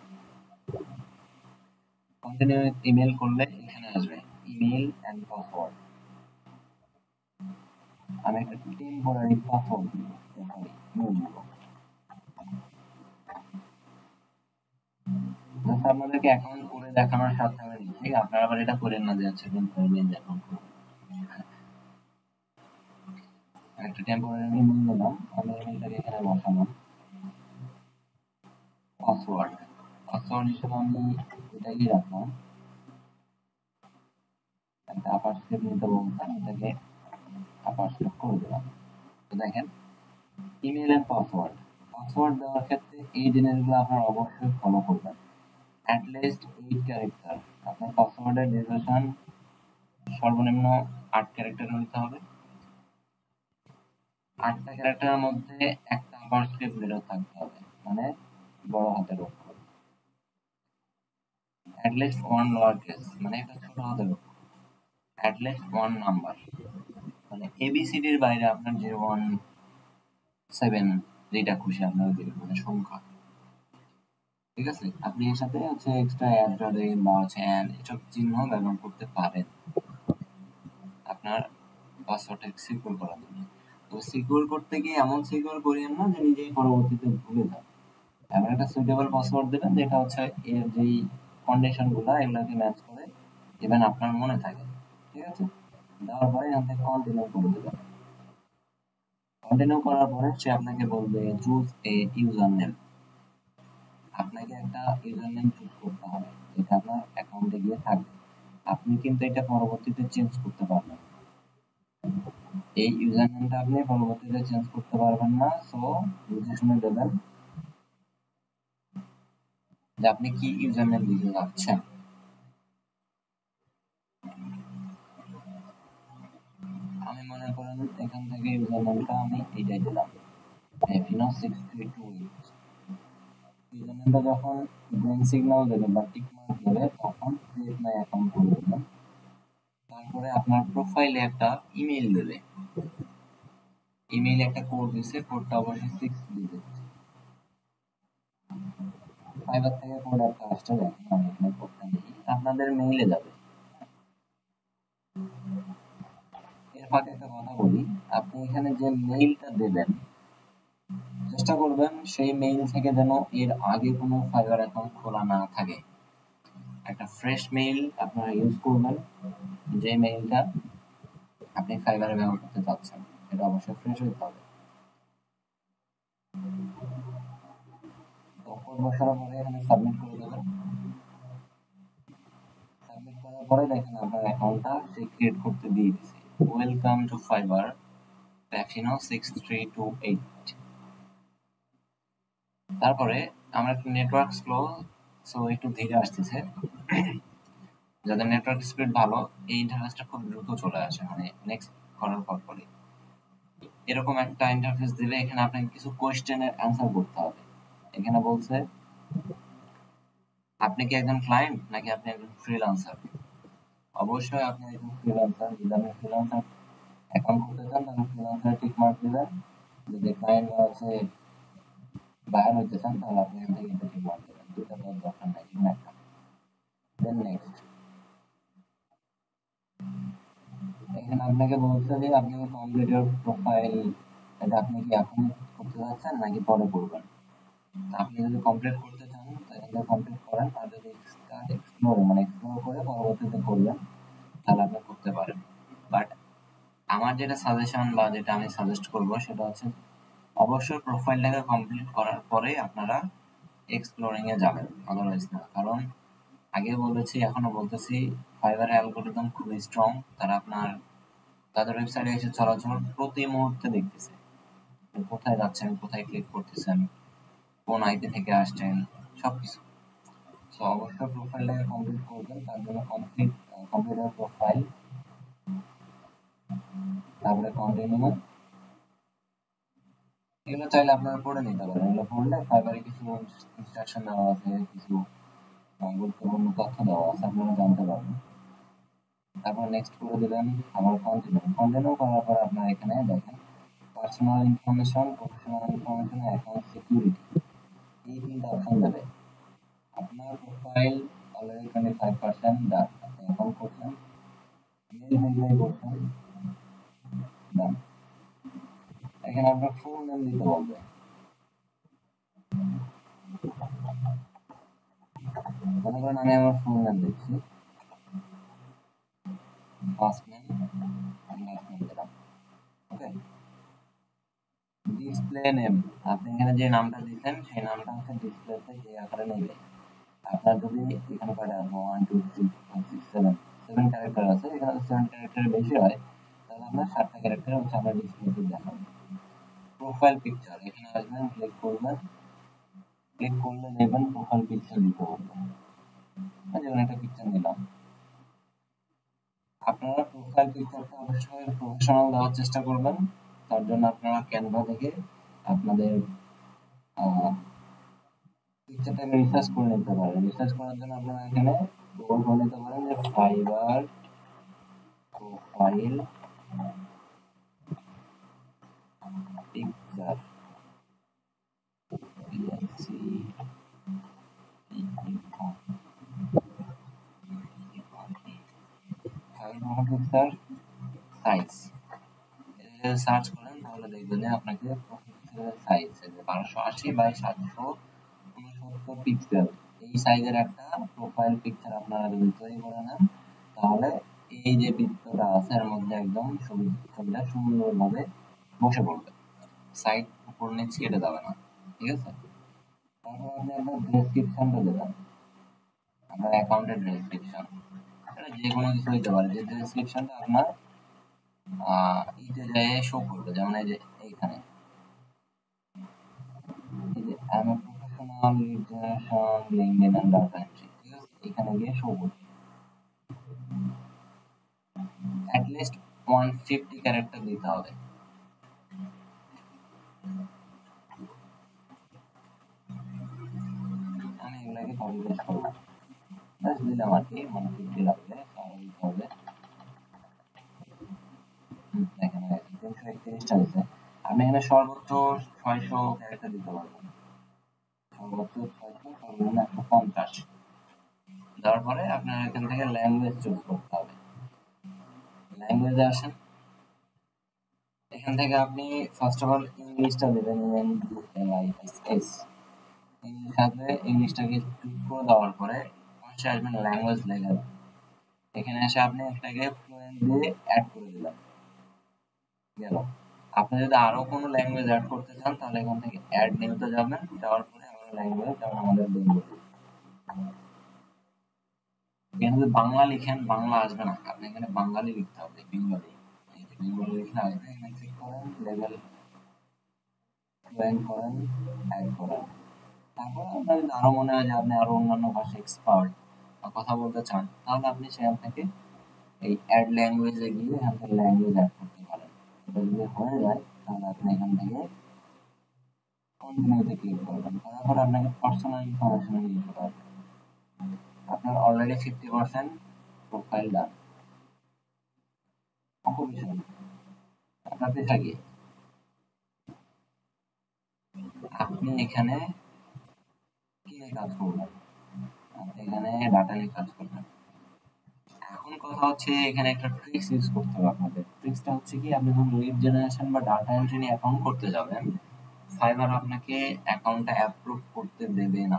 কন্টিনিউ উইথ ইমেল করলে এখানে আসবে ইমেল এন্ড পাসওয়ার্ড। আমি একটা টেম্পোরারি পাসওয়ার্ড দিব, সরি নিউ দিব। জাস্ট আপনাদেরকে অ্যাকাউন্ট করে দেখানোর সাথে আমি নিচ্ছি, আপনারা আবার এটা করেন না যে হচ্ছে টেম্পোরারি অ্যাকাউন্ট করবেন। একটা টেম্পোরারি ইমেল নিলাম, আমি ইমেলটাকে এখানে বসালাম। পাসওয়ার্ড পাসওয়ার্ড হিসেবে আমি এটাই রাখলাম, একটা আপার স্কেপ নিতে বলতাম, এটাকে আপার স্কেপ করে দিলাম। তো দেখেন ইমেল এন্ড পাসওয়ার্ড, পাসওয়ার্ড দেওয়ার ক্ষেত্রে এই জিনিসগুলো আপনারা অবশ্যই ফলো করবেন। অ্যাটলিস্ট 8 ক্যারেক্টার, আপনার পাসওয়ার্ডের ডিউরেশন সর্বনিম্ন 8 ক্যারেক্টার হতে হবে। 8টা ক্যারেক্টারের মধ্যে একটা আপার স্ক্রিপ্ট লেটার থাকতে হবে, মানে বড় হাতের অক্ষর। অ্যাটলিস্ট ওয়ান লোয়ার কেস, মানে একটা ছোট হাতের অক্ষর। অ্যাটলিস্ট ওয়ান নাম্বার, মানে এবিসিডির বাইরে আপনার 0 1 7 যেটা খুশি আপনারা দিবেন, মানে সংখ্যা। ঠিক আছে, আপনি এর সাথে হচ্ছে এক্সট্রা অ্যাড্রেস বা হচ্ছে অ্যান এসব চিহ্ন ব্যবহার করতে পারেন আপনার পাসওয়ার্ডটা সিকিউর করার জন্য। তো সিকিউর করতে গিয়ে এমন সিকিউর করিয়েন না যে নিজেই পরবর্তীতে ভুলে যান। এমন একটা সুইটেবল পাসওয়ার্ড দেবেন যেটা হচ্ছে এর যেই কন্ডিশন গুলা এগুলাকে ম্যাচ করে, ইভেন আপনার মনে থাকে। ঠিক আছে, দেওয়ার পরে এখান থেকে কন্টিনিউ করে দেবেন। কন্টিনিউ করার পরে সে আপনাকে বলবে চুজ এ ইউজার নেম। আপনাকে একটা ইউজার নেম চুজ করতে হবে যেটা আপনার অ্যাকাউন্টে গিয়ে থাকবে। আপনি কিন্তু এটা পরবর্তীতে চেঞ্জ করতে পারবেন। এই ইউজার নেমটা আপনি পরবর্তীতে চেঞ্জ করতে পারবেন না। সো বুঝে শুনে দেবেন যে আপনি কি ইউজার নেম দিতে যাচ্ছেন। আমি মনে করেন এখান থেকে ইউজার নেমটা আমি এইটাই দিলাম, fino6328। ইউজার নেমটা যখন গ্রিন সিগন্যাল দেবে বা টিক মার্ক দেবে তখন ক্রিয়েট মাই অ্যাকাউন্ট করে দেবেন। তারপরে আপনার প্রোফাইলে একটা ইমেল দেবে, ইমেইলে একটা কোড দিছে, কোডটা অবশ্যই 6 ডিজিট। ফাইবার থেকে কোড একটা আসছে, দেখেন আমি এখানে কোডটা দিই, আপনাদের মেইলে যাবে। এর ফাঁকে একটা কথা বলি, আপনি এখানে যে মেইলটা দেবেন চেষ্টা করবেন সেই মেইল থেকে যেন এর আগে কোনো ফাইবার অ্যাকাউন্ট খোলা না থাকে। একটা ফ্রেশ মেইল আপনারা ইউজ করবেন, যে মেইলটা আপনি ফাইবারে ব্যবহার করতে চাচ্ছেন এটা অবশ্যই ফ্রেশ হতে হবে। তো কোড বসানোর পরে এখানে সাবমিট করে দেবেন। সাবমিট করার পরে দেখেন আপনার অ্যাকাউন্টটা সে ক্রিয়েট করতে দিয়ে দিয়েছে, ওয়েলকাম টু ফাইবার fino6328। তারপরে আমরা একটু নেটওয়ার্ক স্লো, সো একটু ধীরে আসতেছে। যাদের নেটওয়ার্ক স্পিড ভালো এই ইন্টারফেসটা খুব দ্রুত চলে আসে, মানে নেক্সট করার পরপরই এরকম একটা ইন্টারফেস দিলে এখানে আপনাকে কিছু কোয়েশ্চেনের অ্যান্সার করতে হবে। এখানে বলছে আপনি কি একজন ক্লায়েন্ট নাকি আপনি একজন ফ্রিল্যান্সার। অবশ্যই আপনি একজন ফ্রিল্যান্সার। যদি আপনি ফ্রিল্যান্সার অ্যাকাউন্ট করতে চান তাহলে ফ্রিল্যান্সারে টিক মার্ক দিবেন, যদি ক্লায়েন্ট বা হচ্ছে বায়ার হইতে চান তাহলে আপনি এখান থেকে এটা টিক মার্ক দিবেন, দুটো দেওয়ার দরকার নাই, যেকোনো একটা। দেন নেক্সট, এখানে আপনাকে বলছে যে আপনি কমপ্লিট ইওর প্রোফাইল, এটা আপনি কি এখন করতে যাচ্ছেন নাকি পরে করবেন। আপনি যদি কমপ্লিট করতে চান তাহলে কমপ্লিট করেন, আর যদি স্টার্ট এক্সপ্লোর মানে এক্সপ্লোর করে পরবর্তীতে করবেন তাহলে আপনি করতে পারেন। বাট আমার যেটা সাজেশন বা যেটা আমি সাজেস্ট করব সেটা হচ্ছে অবশ্যই প্রোফাইলটাকে কমপ্লিট করার পরে আপনারা এক্সপ্লোরিং এ যাবেন, আদারওয়াইজ না। কারণ আগে বলেছি এখনো বলতেছি, ফাইবারের অ্যালগরিদম খুবই স্ট্রং, তারা আপনার তাদের ওয়েবসাইটে এসে চলাচল প্রতি মুহূর্তে দেখতেছে, কোথায় যাচ্ছেন, কোথায় ক্লিক করতেছেন, কোন আইপি থেকে আসছেন, সবকিছু। সো অবশ্যই প্রোফাইলটাকে কমপ্লিট করবেন, তার জন্য কমপ্লিট প্রোফাইল, তারপরে কন্টিনিউ, এগুলো চাইলে আপনারা পড়ে নিতে পারেন। এগুলো পড়লে ফাইবারে কিছু ইনস্ট্রাকশন দেওয়া আছে, কিছু গুরুত্বপূর্ণ তথ্য দেওয়া আছে, আপনারা জানতে পারবেন। তারপর নেক্সট করে দিবেন আমার কন্টিনিউ করার পর আপনারা এখানে দেখেন personal information, professional information, account security, এই তিনটা অপশন দেবে। আপনার প্রোফাইল অলরেডি 25% ডান, আপনি অ্যাকাউন্ট করছেন, মেল ভেরিফাই করছেন, ডান। এখানে আপনার ফুল নেম দিতে বলবে, মনে করেন আমি আমার ফুল নেম দিচ্ছি, ফার্স্ট নেম লাস্ট নেম দিলাম, ওকে। ডিসপ্লে নেম, আপনি এখানে যে নামটা দিচ্ছেন সেই নামটা হচ্ছে ডিসপ্লেতে যে আকারে নেবে। আপনার যদি এখানে কয়টা আছে 1 2 3 4 6 7 7 ক্যারেক্টার আছে, এখানে 7 ক্যারেক্টারের বেশি হয় তাহলে আপনার 7টা ক্যারেক্টার হচ্ছে আপনার ডিসপ্লেতে দেখাবে। প্রোফাইল পিকচার, এখানে আসবেন, ক্লিক করবেন, ক্লিক করলে দেখবেন প্রোফাইল পিকচার দিতে হবে, যেমন একটা পিকচার নিলাম। আপনারা প্রোফাইল পিকচারটা অবশ্যই প্রফেশনাল দেওয়ার চেষ্টা করবেন, তার জন্য আপনারা ক্যানভা থেকে আপনাদের পিকচারটাকে রিসার্চ করে নিতে পারেন। রিসার্চ করার জন্য আপনারা এখানে গুগল করে নিতে পারেন যে fibre profile picture, PSC file picture size, এটা সার্চ করেন তাহলে দেখবেন যে আপনাকে সাইজ 1280 বাই 769 পিক্সেল, এই সাইজের একটা প্রোফাইল পিকচার আপনারা যদি তৈরি করে নেন তাহলে এই যে বৃত্তটা আছে এর মধ্যে একদম ছবিটা সুন্দরভাবে বসে পড়বে, সাইড উপর নিচে কেটে যাবে না, ঠিক আছে। তারপর আপনি আপনার ডেসক্রিপশনটা দেবেন, আপনার অ্যাকাউন্টের ডেসক্রিপশন, এটা যে কোনো কিছু হইতে পারে, যে ডেসক্রিপশনটা আপনার ইতে যায় শো করবে, যেমন এই যে এইখানে এই যে I am professional lead generation LinkedIn and data entry, ঠিক আছে, এখানে গিয়ে শো করবে। অ্যাট লিস্ট 150 ক্যারেক্টার দিতে হবে। আমি এগুলাকে কপি পেস্ট করবো, জাস্ট দিলাম আর কি, 150 লাগবে তাহলে দিতে হবে। এখানে 331টা দিতে, আপনি এখানে সর্বোচ্চ 600 ক্যারেক্টার দিতে পারবেন, সর্বোচ্চ 600, সর্বনিম্ন 150। দেওয়ার পরে আপনার এখান থেকে ল্যাঙ্গুয়েজ চুজ করতে হবে, ল্যাঙ্গুয়েজে আসেন, এখান থেকে আপনি ফার্স্ট অফ অল ইংলিশটা দেবেন, এনএলআইএস, ইংলিশ আসবে, ইংলিশটাকে চুজ করে দেওয়ার পরে পাশে আসবেন ল্যাঙ্গুয়েজ লেভেল, এখানে এসে আপনি একটাকে ফ্লুয়েন্ট দিয়ে অ্যাড করে দিবেন, গেল। আপনি যদি আরো কোনো ল্যাঙ্গুয়েজ অ্যাড করতে চান তাহলে এখান থেকে অ্যাড নিউতে যাবেন, যাওয়ার পরে আবার ল্যাঙ্গুয়েজ, যেমন আমাদের বেঙ্গলি, এখানে যদি বাংলা লিখেন বাংলা আসবে না, আপনি এখানে বাঙালি লিখতে হবে, বেঙ্গলি, এই যে বেঙ্গলি লিখলে আসবে, এখানে ক্লিক করেন, লেভেল ফ্লুয়েন্ট করেন, অ্যাড করেন। তারপর আপনার যদি আরো মনে হয় যে আপনি আরো অন্যান্য ভাষা এক্সপার্ট বা কথা বলতে চান তাহলে আপনি সেখান থেকে এই অ্যাড ল্যাঙ্গুয়েজে গিয়ে এখান থেকে ল্যাঙ্গুয়েজ অ্যাড করতে পারেন। এটা যদি হয়ে যায় তাহলে আপনি এখান থেকে কন্টিনিউতে ক্লিক করবেন, করার পর আপনাকে পার্সোনাল ইনফরমেশন নিয়ে চলে আসবে, আপনার অলরেডি 50% প্রোফাইল ডান, অকুপেশন, আপনার পেশা কি? আপনি এখানে কি নিয়ে কাজ করবেন? আপনি এখানে ডাটা নিয়ে কাজ করবেন। এখন কথা হচ্ছে এখানে একটা ট্রিক্স ইউজ করতে হবে আপনাদের। ট্রিক্সটা হচ্ছে কি, আপনি যখন লিড জেনারেশন বা ডাটা এন্ট্রি নিয়ে অ্যাকাউন্ট করতে যাবেন, ফাইবার আপনাকে অ্যাকাউন্টটা অ্যাপ্রুভ করতে দেবে না।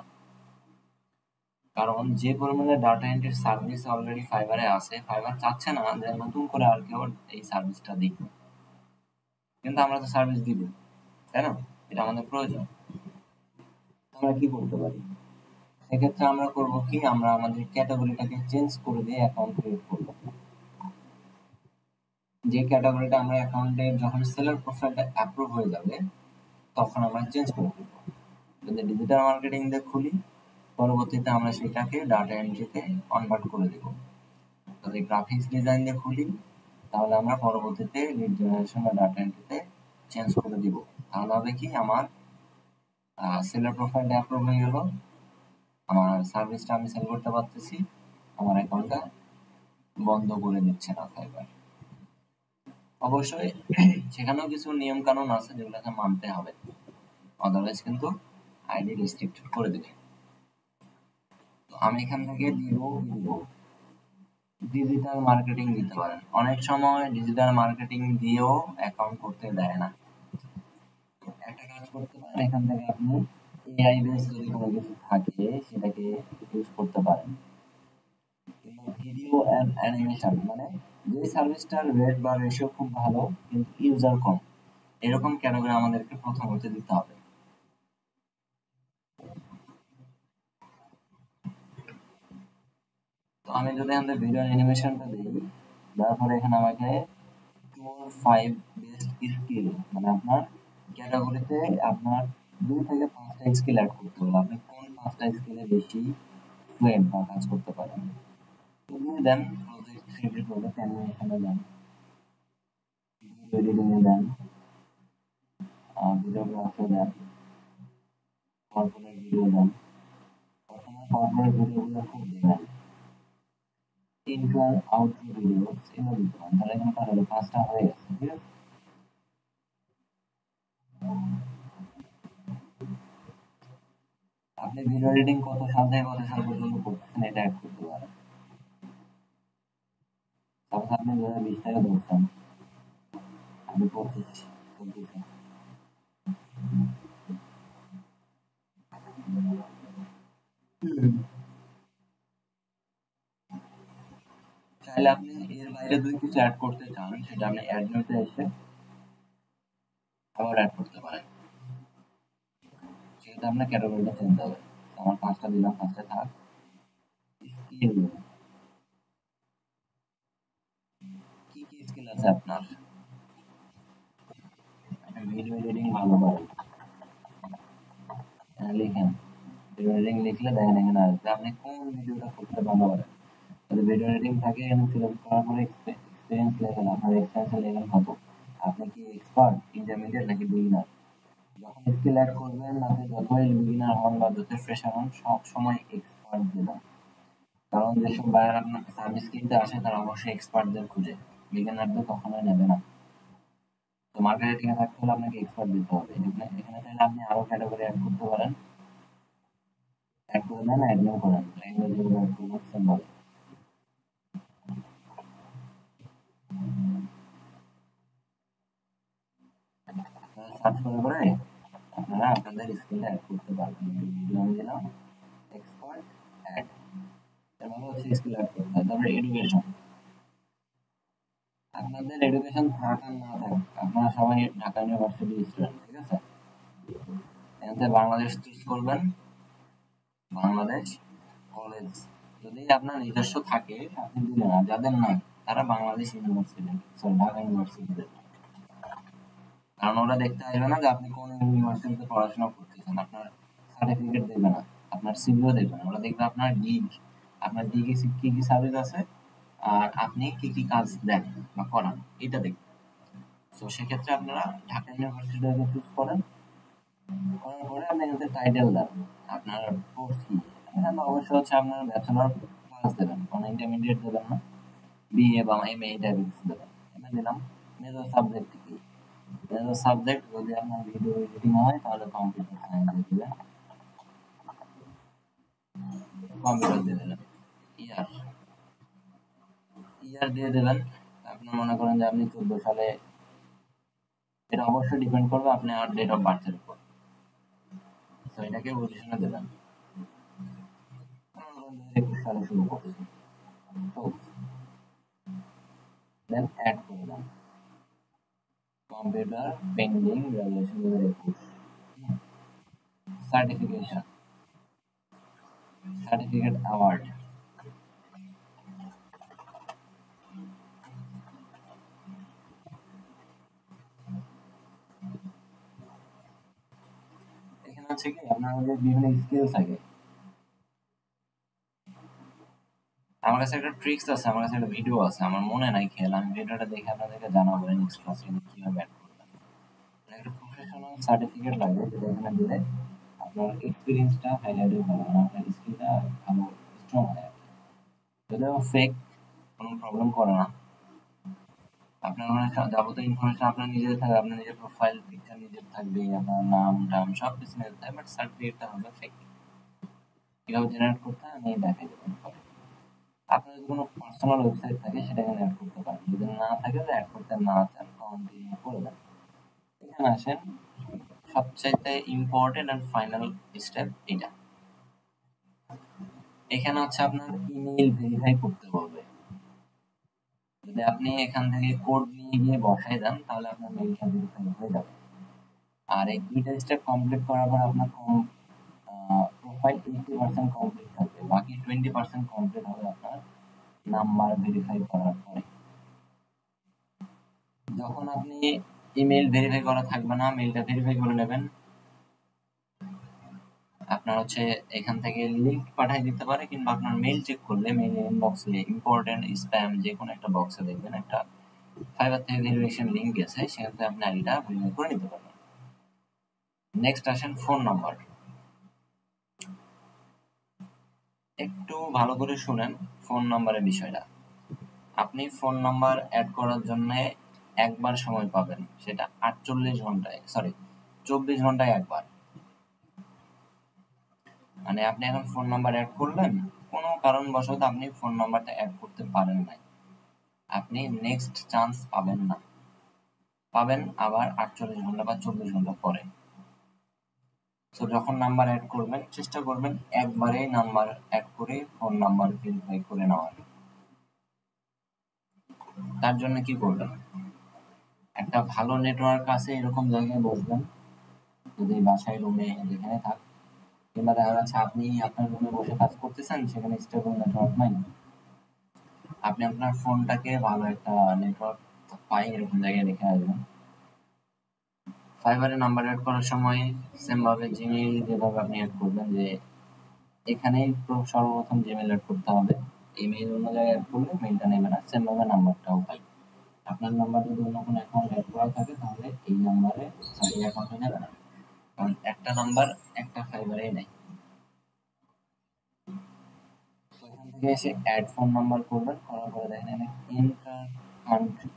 কারণ যে পরিমাণে ডাটা এন্ট্রির সার্ভিস অলরেডি ফাইবারে আছে, ফাইবার চাচ্ছে না যে নতুন করে আর কেউ এই সার্ভিসটা দিক। কিন্তু আমরা তো সার্ভিস দিব, তাই না? এটা আমাদের প্রয়োজন। আমরা কি করতে পারি? সেক্ষেত্রে আমরা করব কি, আমরা আমাদের ক্যাটাগরিটাকে চেঞ্জ করে দিয়ে অ্যাকাউন্ট ক্রিয়েট করব। যে ক্যাটাগরিটা আমরা অ্যাকাউন্টে যখন সেলার প্রোফাইলটা অ্যাপ্রুভ হয়ে যাবে তখন আমরা চেঞ্জ করে দেব। যদি ডিজিটাল মার্কেটিং দিয়ে খুলি, পরবর্তীতে আমরা সেটাকে ডাটা এন্ট্রিতে কনভার্ট করে দেব। যদি গ্রাফিক্স ডিজাইন দিয়ে খুলি, তাহলে আমরা পরবর্তীতে লিড জেনারেশন বা ডাটা এন্ট্রিতে চেঞ্জ করে দিব। তাহলে হবে কি, আমার সেলার প্রোফাইলটা অ্যাপ্রুভ হয়ে গেল, আমার সার্ভিসটা আমি সেল করতে পারতেছি, আমার অ্যাকাউন্টটা বন্ধ করে দিচ্ছে না ফাইবার। অবশ্যই সেখানেও কিছু নিয়ম কানুন আছে যেগুলোকে মানতে হবে, আদারওয়াইজ কিন্তু আইডি রেস্ট্রিক্টেড করে দেবে। তো আমি এখান থেকে দিব ডিজিটাল মার্কেটিং দিতে পারেন। অনেক সময় ডিজিটাল মার্কেটিং দিয়েও অ্যাকাউন্ট করতে দেয় না। একটা কাজ করতে পারেন, এখান থেকে আপনি এআই বেস যদি কোনো কিছু থাকে সেটাকে ইউজ করতে পারেন। ভিডিও অ্যান্ড অ্যানিমেশন, মানে যে সার্ভিসটার রেট বা রেশিও খুব ভালো কিন্তু ইউজার কম, এরকম ক্যাটাগরি আমাদেরকে প্রথমত দিতে হবে। তো আমি যদি আমাদের ভিডিও অ্যানিমেশনটা দিই, তারপরে এখানে আমাকে টুর 5 বেস্ট স্কিল, মানে আপনার ক্যাটাগরিতে আপনার 2 থেকে 5টা স্কিল অ্যাড করতে হবে। আপনি কোন 5টা স্কিলে বেশি ফ্লুয়েন্ট বা কাজ করতে পারেন। এগুলো দেন, প্রজেক্ট 3D প্রজেক্ট অ্যানিমেশনে দেন, ভিডিও এডিটিংয়ে দেন, ভিডিওগ্রাফে দেন, কর্পোরেট ভিডিও দেন। বর্তমানে কর্পোরেট ভিডিওগুলো খুব ডিমান্ড। ইন্ট্রো আর আউটরো ভিডিওস এগুলো দিতে পারেন। তাহলে এখানে তাহলে 5টা হয়ে গেছে, ঠিক আছে? আপনি ভিডিও এডিটিং কত সাল থেকে কত সাল পর্যন্ত করতেছেন এটা অ্যাড করতে পারেন। সাপোজ আপনি 2020 থেকে ধরছেন, আমি 25 চলতেছে। চাইলে আপনি এর বাইরে যদি কিছু অ্যাড করতে চান, সেটা আপনি অ্যাড মেনুতে এসে আবার অ্যাড করতে পারেন। সেটা আপনার ক্যাটাগরিটা চেঞ্জ হবে। আমার 5টা দিলাম, 5টা থাক। স্কিল, কি কি স্কিল আছে আপনার? আপনি ভিডিও এডিটিং ভালো পারেন, লিখেন। ভিডিও এডিটিং লিখলে দেখেন এখানে আসবে আপনি কোন ভিডিওটা করতে ভালো পারেন। যদি ভিডিও এডিটিং থাকে, এখানে সিলেক্ট করার পরে এক্সপিরিয়েন্স লেভেল, আপনার এক্সপিরিয়েন্স লেভেল কত, আপনি কি এক্সপার্ট, ইন্টারমিডিয়েট নাকি বিগিনার। যখন স্কিল অ্যাড করবেন, আপনি যতই বিগিনার হন বা যতই ফ্রেশার হন, সব সময় এক্সপার্ট দেবেন। কারণ যেসব বায়ার আপনার সার্ভিস কিনতে আসে তারা অবশ্যই এক্সপার্টদের খুঁজে, বিগিনারদের কখনোই নেবে না। তো মার্কেটিং এ থাকতে হলে আপনাকে এক্সপার্ট দিতে হবে। এখানে চাইলে আপনি আরো ক্যাটাগরি অ্যাড করতে পারেন, অ্যাড করে দেন, অ্যাড নিউ করেন, ল্যাঙ্গুয়েজ গুলো অ্যাড করবেন সিম্বল। সার্চ করে করে আপনারা আপনাদের স্কিলটা অ্যাড করতে পারবেন। ভিডিও আমি দিলাম, এক্সপার্ট, অ্যাড, এভাবে হচ্ছে স্কিল অ্যাড করতে হয়। তারপরে এডুকেশন, আপনাদের এডুকেশন থাক আর না থাক, আপনারা সবাই ঢাকা ইউনিভার্সিটি স্টুডেন্ট, ঠিক আছে? এখানে বাংলাদেশ চুজ করবেন, বাংলাদেশ কলেজ। যদি আপনার নিজস্ব থাকে আপনি দিলেন, আর যাদের নাই তারা Bangladesh university, sorry Dhaka university দেবেন। কারণ ওরা দেখতে আসবে না যে আপনি কোন ইউনিভার্সিটিতে পড়াশোনা করতেছেন, আপনার সার্টিফিকেট দেবে না, আপনার সিভিও দেবে না। ওরা দেখবে আপনার ডিগ, আপনার ডিগে কি কি সার্ভিস আছে আর আপনি কি কি কাজ দেন বা করান, এটা দেখবে। তো সেক্ষেত্রে আপনারা ঢাকা ইউনিভার্সিটিকে চুজ করেন, করার পরে আপনি এখানে টাইটেল দেন, আপনার কোর্স কি। এখানে অবশ্যই হচ্ছে আপনার ব্যাচেলর ক্লাস দেবেন, কোনো ইন্টারমিডিয়েট দেবেন না, বিএ বা এমএ এই টাইপের কিছু দেবেন। এখানে দিলাম মেজর সাবজেক্ট কি? মেজর সাবজেক্ট যদি আপনার ভিডিও এডিটিং হয় তাহলে কম্পিউটার সায়েন্স দিয়ে দিবেন, কম্পিউটার দিয়ে দিলেন। ইয়ার ইয়ার দিয়ে দিলেন। আপনি মনে করেন যে আপনি 14 সালে, এটা অবশ্যই ডিপেন্ড করবে আপনার ডেট অফ বার্থের উপর। তো এটাকে পজিশনে দিলেন, 21 সালে শুরু করছি, তো দেন অ্যাড করে দেন computer pending graduation 2021 certification, certificate award. এখানে হচ্ছে কি আপনার যে বিভিন্ন স্কিল থাকে, আমার কাছে একটা ট্রিক্স আছে, আমার কাছে একটা ভিডিও আছে, আমার মনে নাই খেয়াল, আমি ভিডিওটা দেখে আপনাদেরকে জানাবো নেক্সট ক্লাসে কিভাবে অ্যাড করবেন। একটা প্রফেশনাল সার্টিফিকেট লাগবে, যেটা এখানে দিলে আপনার এক্সপিরিয়েন্সটা হাইলাইট হবে, মানে আপনার স্কিলটা ভালো স্ট্রং হয়। যদিও ফেক, কোনো প্রবলেম করে না, আপনার মানে যাবতীয় ইনফরমেশন আপনার নিজের থাকবে, আপনার নিজের প্রোফাইল পিকচার নিজের থাকবে, আপনার নাম টাম সব কিছু নিজের থাকবে, বাট সার্টিফিকেটটা হবে ফেক। কিভাবে জেনারেট করতে হয় আমি দেখাই দেবো পরে। আপনার যদি কোনো পার্সোনাল ওয়েবসাইট থাকে সেটা এখানে অ্যাড করতে পারেন, যদি না থাকে তো অ্যাড করতে না চান কন্টিনিউ করে দেন। এখানে আসেন, সবচাইতে ইম্পর্টেন্ট অ্যান্ড ফাইনাল স্টেপ এটা, এখানে হচ্ছে আপনার ইমেইল ভেরিফাই করতে বলবে। যদি আপনি এখান থেকে কোড নিয়ে গিয়ে বসাই দেন তাহলে আপনার মেইলটা ভেরিফাই হয়ে যাবে। আর এই দুইটা স্টেপ কমপ্লিট করার পর আপনার প্রোফাইল 80% কমপ্লিট থাকবে, বাকি 20% কমপ্লিট হবে আপনার নাম্বার ভেরিফাই করার পরে। যখন আপনি ইমেইল ভেরিফাই করা থাকবে না, মেইলটা ভেরিফাই করে নেবেন, আপনার হচ্ছে এখান থেকে লিংক পাঠিয়ে দিতে পারে, কিংবা আপনার মেইল চেক করলে মেইল ইনবক্সে ইম্পর্টেন্ট স্প্যাম যে কোনো একটা বক্সে দেখবেন একটা ফাইবার থেকে ভেরিফিকেশন লিংক গেছে, সেখান থেকে আপনি আইডিটা ভেরিফাই করে নিতে পারবেন। নেক্সট আসেন ফোন নাম্বার। একটু ভালো করে শুনেন ফোন নাম্বারের বিষয়টা। আপনি ফোন নাম্বার অ্যাড করার জন্য একবার সময় পাবেন, সেটা 48 ঘন্টায়, সরি 24 ঘন্টায় একবার। মানে আপনি এখন ফোন নাম্বার অ্যাড করলেন, কোনো কারণবশত আপনি ফোন নাম্বারটা অ্যাড করতে পারেন নাই, আপনি নেক্সট চান্স পাবেন না, পাবেন আবার 48 ঘন্টা বা 24 ঘন্টা পরে। তো যখন নাম্বার অ্যাড করবেন চেষ্টা করবেন একবারেই নাম্বার অ্যাড করে ফোন নাম্বার ভেরিফাই করে নেওয়ার। তার জন্য কি করবেন, একটা ভালো নেটওয়ার্ক আছে এরকম জায়গায় বসবেন, যদি বাসায় রুমে যেখানে থাক, কিংবা দেখা যাচ্ছে আপনি আপনার রুমে বসে কাজ করতেছেন, সেখানে স্টেবল নেটওয়ার্ক নাই, আপনি আপনার ফোনটাকে ভালো একটা নেটওয়ার্ক পাই এরকম জায়গায় রেখে আসবেন। ফাইবারে নাম্বার অ্যাড করার সময় সেম ভাবে জিমেইল যেভাবে আপনি অ্যাড করবেন, যে এখানেই সর্বপ্রথম জিমেইল অ্যাড করতে হবে, ইমেইল অন্য জায়গায় অ্যাড করলে মেইলটা নেবে না, সেম ভাবে নাম্বারটাও পাই। আপনার নাম্বার যদি অন্য কোনো অ্যাকাউন্ট অ্যাড করা থাকে তাহলে এই নাম্বারে, সরি এই অ্যাকাউন্টে নেবে না, কারণ একটা নাম্বার একটা ফাইবারেই নেই। তো এখান থেকে এসে অ্যাড ফোন নাম্বার করবেন, করার পরে দেখেন এখানে ইন্টার কান্ট্রি,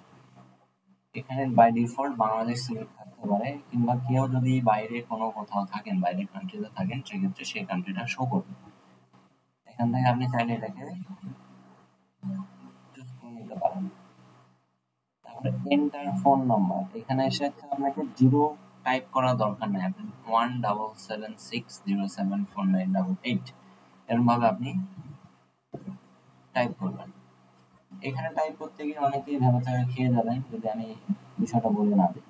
এখানে বাই ডিফল্ট বাংলাদেশ সিলেক্ট থাকতে পারে, কিংবা কেউ যদি বাইরে কোনো কোথাও থাকেন, বাইরের কান্ট্রিতে থাকেন, সেক্ষেত্রে সেই কান্ট্রিটা শো করবে। এখান থেকে আপনি চাইলে এটাকে চুজ করে নিতে পারেন। তারপরে এন্টার ফোন নাম্বার, এখানে এসে হচ্ছে আপনাকে জিরো টাইপ করার দরকার নেই, আপনি 1776074988 এরকম ভাবে আপনি টাইপ করবেন। এখানে টাইপ করতে গিয়ে অনেকেই ভেবে খেয়ে যাবেন যদি আমি বিষয়টা বলে না দিই।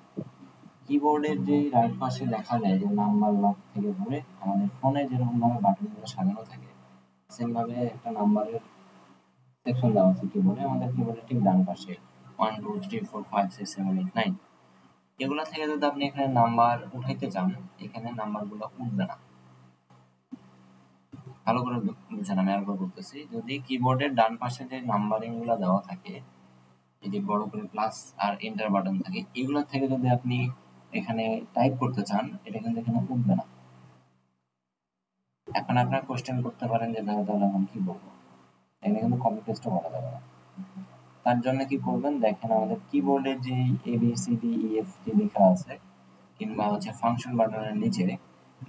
কিবোর্ডের যে রাইট পাশে দেখা যায় যে নাম্বার লক থেকে ধরে আমাদের ফোনে যেরকম ভাবে বাটনগুলো সাজানো থাকে, সেম ভাবে একটা নাম্বারের সেকশন দেওয়া আছে কিবোর্ডে, আমাদের কিবোর্ডের ঠিক ডান পাশে 1 2 3 4 5 6 7 8 9, এগুলা থেকে যদি আপনি এখানে নাম্বার উঠাইতে চান, এখানে নাম্বারগুলো উঠবে না। ভালো করে বুঝেন, আমি আরেকবার বলতেছি, যদি কিবোর্ডের ডান পাশে যে নাম্বারিং গুলো দেওয়া থাকে, এই যে বড় করে প্লাস আর এন্টার বাটন থাকে, এগুলো থেকে যদি আপনি এখানে টাইপ করতে চান, এটা কিন্তু এখানে উঠবে না। এখন আপনার কোশ্চেন করতে পারেন যে তাহলে এখন কি বলবো, এখানে কিন্তু কপি পেস্টও করা যাবে না। তার জন্য কি করবেন, দেখেন আমাদের কিবোর্ডে যে ABCDEFG লেখা আছে কিংবা হচ্ছে ফাংশন বাটনের নিচে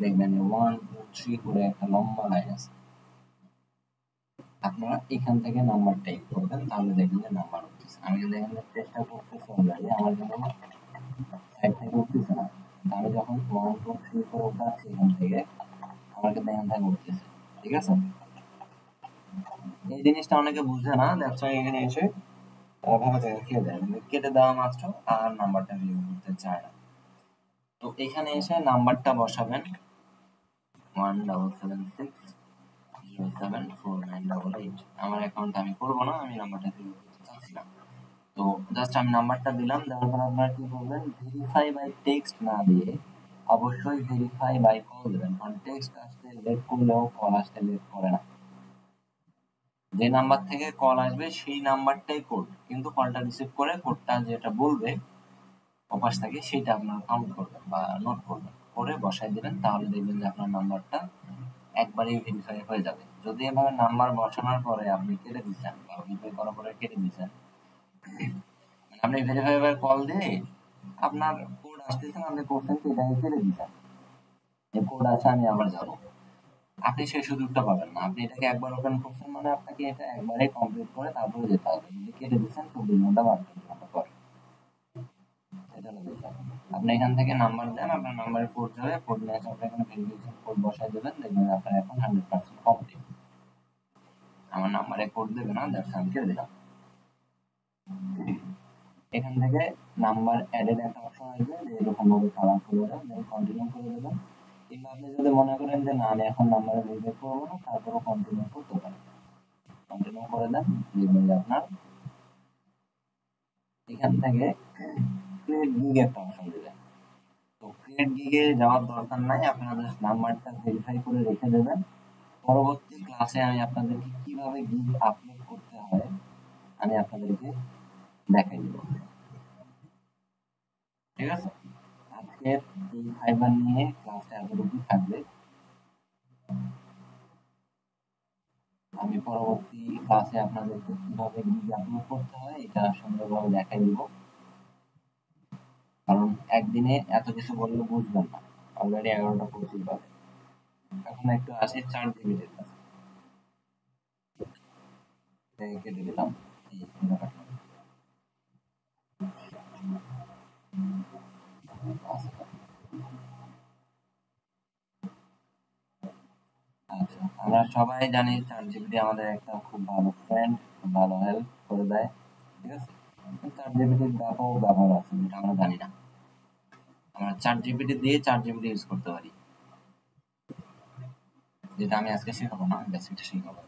দেখবেন 1 2 3 করে একটা লম্বা লাইন আছে। আপনারা এখান থেকে নাম্বার টাইপ করবেন, তাহলে দেখবেন যে নাম্বার উঠতেছে। আমি যদি এখানে চেষ্টা করতেছি অলরেডি, আমার কিন্তু সাইড থেকে উঠতেছে না। আমি যখন 1 2 3 করে উঠাচ্ছি এখান থেকে, আমার কিন্তু এখান থেকে উঠতেছে। ঠিক আছে, এই জিনিসটা অনেকে বুঝে না, দ্যাটস ওয়াই এখানে এসে ভাবে জায়গা খেয়ে দেয়, কেটে দেওয়া মাত্র আর নাম্বারটা ভিউ করতে চায় না। তো এখানে এসে নাম্বারটা বসাবেন 1776074988। আমার অ্যাকাউন্ট আমি করবো না, আমি নাম্বারটা ভিউ করতে চাচ্ছি না। তো জাস্ট আমি নাম্বারটা দিলাম, দেওয়ার পর আপনারা কি করবেন, ভেরিফাই বাই টেক্সট না দিয়ে অবশ্যই ভেরিফাই বাই কল দেবেন, কারণ টেক্সট আসতে লেট করলেও কল আসতে লেট করে না। যে নাম্বার থেকে কল আসবে সেই নাম্বারটাই কোড, কিন্তু কলটা রিসিভ করে কোডটা যেটা বলবে ওপাশ থেকে সেটা আপনারা কাউন্ট করবেন বা নোট করবেন, করে বসাই দিবেন, তাহলে দেখবেন যে আপনার নাম্বারটা একবারেই ভেরিফাই হয়ে যাবে। যদি এভাবে নাম্বার বসানোর পরে আপনি কেটে দিচ্ছেন বা ভেরিফাই করার পরে কেটে দিচ্ছেন, আপনি ভেরিফাই বাই কল দিয়ে আপনার কোড আসতেছে না, আপনি করছেন তো এটাকে কেটে দিচ্ছেন, যে কোড আছে আমি আবার যাবো, আপনি সেই সুযোগটা পাবেন না। আপনি এটাকে একবার ওপেন করছেন মানে আপনাকে এটা একবারে কমপ্লিট করে তারপরে যেতে হবে। যদি কেটে দিচ্ছেন 24 ঘন্টা বা 48 ঘন্টা পরে, এটা হলো বিষয়। আপনি এখান থেকে নাম্বার দেন, আপনার নাম্বারে কোড যাবে, কোড নিয়ে এসে আপনি এখানে ভেরিফিকেশন কোড বসাই দেবেন, দেখবেন আপনার এখন 100% কমপ্লিট। আমার নাম্বারে কোড দেবে না, দ্যাটস আমি কেটে দিলাম। এখান থেকে নাম্বার অ্যাডেড একটা অপশন আসবে, যে এরকম ভাবে কালার করে দেন, দেন কন্টিনিউ করে দেবেন। কিংবা আপনি যদি মনে করেন যে না আমি এখন নাম্বারে ভেরিফাই করবো না, তারপরও কন্টিনিউ করতে পারেন, কন্টিনিউ করে দেন, দেখবেন যে আপনার এখান থেকে ক্রিয়েট গিগ একটা অপশন দিবেন। তো ক্রিয়েট গিগে যাওয়ার দরকার নাই, আপনারা জাস্ট নাম্বারটা ভেরিফাই করে রেখে দেবেন। পরবর্তী ক্লাসে আমি আপনাদেরকে কিভাবে গিগ আপলোড করতে হয় আমি আপনাদেরকে দেখাই দেব। ঠিক আছে, আজকের এই ফাইবার নিয়ে ক্লাসটা এতটুকুই থাকবে। আমি পরবর্তী ক্লাসে আপনাদেরকে কিভাবে গিগ আপলোড করতে হয় এটা সুন্দরভাবে দেখাই দিব, কারণ একদিনে এত কিছু বললে বুঝবেন না। অলরেডি 11টা 25 বাজে, এখন একটু আসি 4 জিবির কাছে, কেটে দিলাম এই ব্যাপারটা। আচ্ছা, আমরা সবাই জানি 4 জিবি আমাদের একটা খুব ভালো ফ্রেন্ড, খুব ভালো হেল্প করে দেয়। ঠিক আছে, 4 জিবির ব্যাপক ব্যবহার আছে যেটা আমরা জানি না। আমরা 4 জিবি দিয়ে 4 জিবি ইউজ করতে পারি, যেটা আমি আজকে শেখাবো না, বেসিকটা শেখাবো।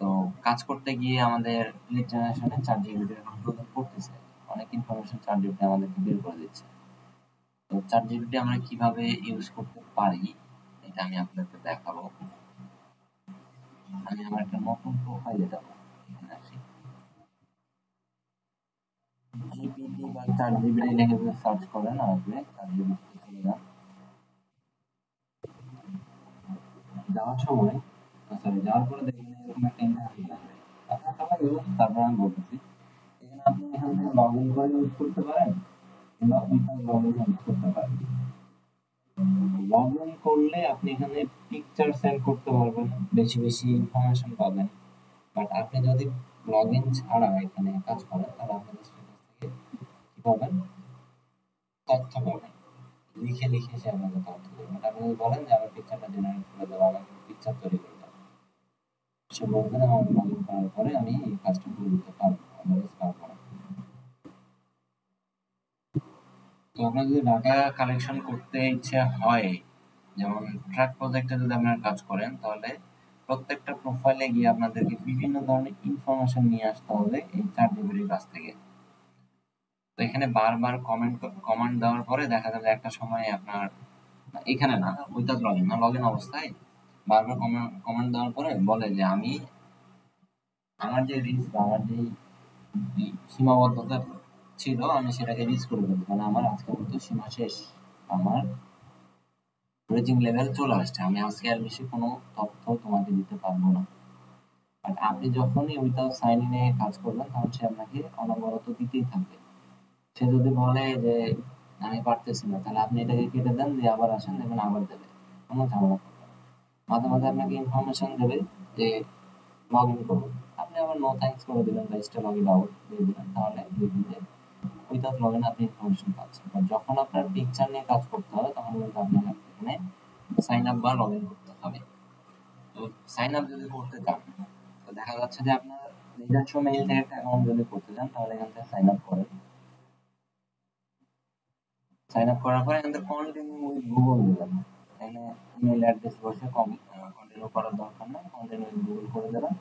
তো কাজ করতে গিয়ে আমাদের লিড জেনারেশনে 4 জিবি এখন প্রয়োজন পড়তেছে, অনেক ইনফরমেশন 4 জিবি আমাদেরকে বের করে দিচ্ছে। তো 4 জিবি আমরা কিভাবে ইউজ করতে পারি এটা আমি আপনাদেরকে দেখাবো। আমি আমার একটা নতুন প্রোফাইলে যাবো, এখানে আসি, জিপিটি বা 4 জিবি লিখে যদি সার্চ করেন আসবে, 4 জিবি চলে যান। যাওয়ার সময় সরি যাওয়ার পরে দেখবেন এরকম একটা ইন্টারফেস আসবে। আপনারা সবাই ইউজ, তারপর আমি বলতেছি। এখানে আপনি এখান থেকে লগ ইন করে ইউজ করতে পারেন কিংবা উইথাউট লগ ইন ইউজ করতে পারেন। লগ ইন করলে আপনি এখানে পিকচার সেন্ড করতে পারবেন, বেশি বেশি ইনফরমেশন পাবেন। বাট আপনি যদি লগ ইন ছাড়া এখানে কাজ করেন, তাহলে আপনাদের স্ট্যাটাস থেকে কি পাবেন, তথ্য পাবেন, লিখে লিখে সে আপনাকে তথ্য দেবে। বাট আপনি যদি বলেন যে আমার পিকচারটা জেনারেট করে দেবো, আমাকে পিকচার তৈরি করে দাও, সে বলবে না আমার লগ ইন করার পরে আমি এই কাজটা করে দিতে পারবো, আদারওয়াইজ পারবো না। তো আপনার যদি ডাটা কালেকশন করতে ইচ্ছে হয়, যেমন ট্র্যাক প্রজেক্টে যদি আপনারা কাজ করেন, তাহলে প্রত্যেকটা প্রোফাইলে গিয়ে আপনাদেরকে বিভিন্ন ধরনের ইনফরমেশন নিয়ে আসতে হবে এই 4 জিবির কাছ থেকে। তো এখানে বারবার কমান্ড দেওয়ার পরে দেখা যাবে একটা সময় আপনার এখানে না, উইথাউট লগ ইন না, লগ ইন অবস্থায় বারবার কমান্ড দেওয়ার পরে বলে যে আমি আমার যে রিচ বা আমার যে সীমাবদ্ধতা ছিল আমি সেটাকে রিচ করে দেবো, মানে আমার আজকের মতো সীমা শেষ, আমার রিচিং লেভেল চলে আসছে, আমি আজকে আর বেশি কোনো তথ্য তোমাকে দিতে পারবো না। বাট আপনি যখনই উইদাউট সাইন ইনে কাজ করবেন তখন সে আপনাকে অনবরত দিতেই থাকবে। সে যদি বলে যে আমি পারতেছি না, তাহলে আপনি এটাকে কেটে দেন, দিয়ে আবার আসেন, দেখবেন আবার দেবে, কোনো ঝামেলা করবে না। মাঝে মাঝে আপনাকে ইনফরমেশন দেবে যে লগ ইন করুন, আপনি আবার নো থ্যাঙ্কস করে দিলেন বা স্টে লগ ইন আউট দিয়ে দিলেন, তাহলে দেখবেন যে উইদাউট লগ ইন আপনি ইনফরমেশন পাচ্ছেন। আর যখন আপনার পিকচার নিয়ে কাজ করতে হবে তখন কিন্তু আপনাকে এখানে সাইন আপ বা লগ ইন করতে হবে। তো সাইন আপ যদি করতে চান, তো দেখা যাচ্ছে যে আপনার নিজস্ব মেইল থেকে একটা অ্যাকাউন্ট যদি করতে চান, তাহলে এখান থেকে সাইন আপ করেন। সাইন আপ করার পরে এখান থেকে কন্টিনিউ উইথ গুগল দিবেন। এখানে ইমেল অ্যাড্রেস বসে কন্টিনিউ করার দরকার নেই, কন্টিনিউ উইথ গুগল করে দেবেন।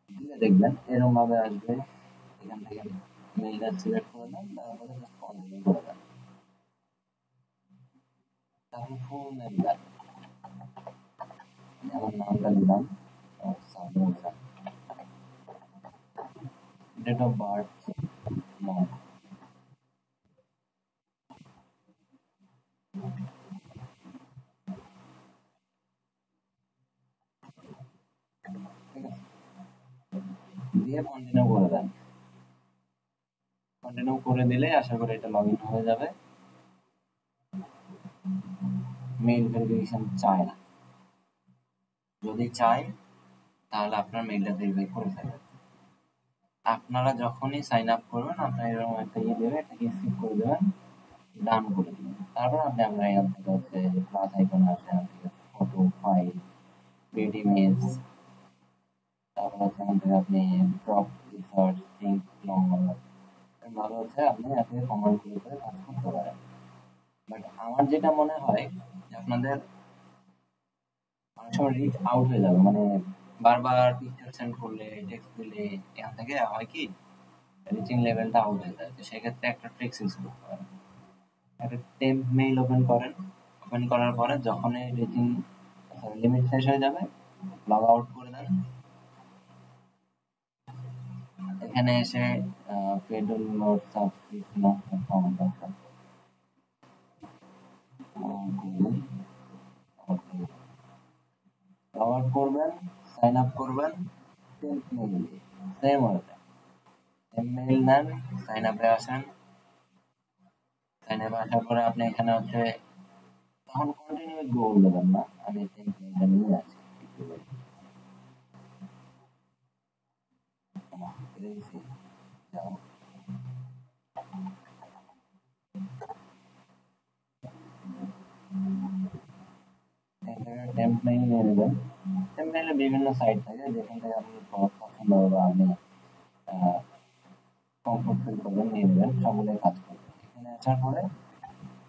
দিলে দেখবেন এরকম ভাবে আসবে। এখান থেকে মেইলটা সিলেক্ট করে দেন, তারপরে জাস্ট কন্টিনিউ করে দেন। তারপর ফুল নেম দেন, আমার নামটা দিলাম Sabir Hossain, date of birth month, ঠিক আছে, দিয়ে কন্টিনিউ করে দেন। কন্টিনিউ করে দিলে আশা করি এটা লগ ইন হয়ে যাবে। মেইল ভেরিফিকেশন চায় না, যদি চায় তাহলে আপনার মেইলটা ভেরিফাই করে ফেলবেন। আপনারা যখনই সাইন আপ করবেন আপনার এরকম একটা দেবে, এটাকে স্কিপ করে দেবেন, ডান করে দিবেন। তারপর আপনি আপনার এখান থেকে হচ্ছে প্লাস আইকন আসে, এখান থেকে ফটো, ফাইল, ক্রিয়েট ইমেজ, তারপর হচ্ছে এখান থেকে আপনি ড্রপ, রিসার্চ, থিঙ্ক, লং, ভালো হচ্ছে আপনি এখানে কমান্ড করে কাজ করতে পারেন। বাট আমার যেটা মনে হয় যে আপনাদের অনেক সময় রিচ আউট হয়ে যাবে, মানে বারবার পিকচার সেন্ড করলে, টেক্সট দিলে এখান থেকে হয় কি রিচিং লেভেলটা আউট হয়ে যায়। তো সেক্ষেত্রে একটা ট্রিক্স ইউজ করতে পারেন। একটা টেম্প মেইল ওপেন করেন, ওপেন করার পরে যখনই রিচিং লিমিট শেষ হয়ে যাবে লগ আউট করে দেন। এখানে এসে pedal note subscription of log out করবেন, সাইন আপ করবেন, টেম্প মেইল দিয়ে সেম ওয়েতে টেম্প মেইল নেন, সাইন আপে আসেন। সাইন আপে আসার পরে আপনি এখানে হচ্ছে তখন কন্টিনিউ গোল দেবেন না, আমি টেম্প মেইলটা নিয়ে আসি একটু wait। দিয়েছি, যাও, টেম্প মেইল নিয়ে নেবেন। টেম্প মেইলে বিভিন্ন সাইট থাকে যেখান থেকে আপনার পছন্দ হবে বা আপনি কমফোর্ট ফিল করবেন, নিয়ে নেবেন, সবগুলোই কাজ করবে। এখানে আসার পরে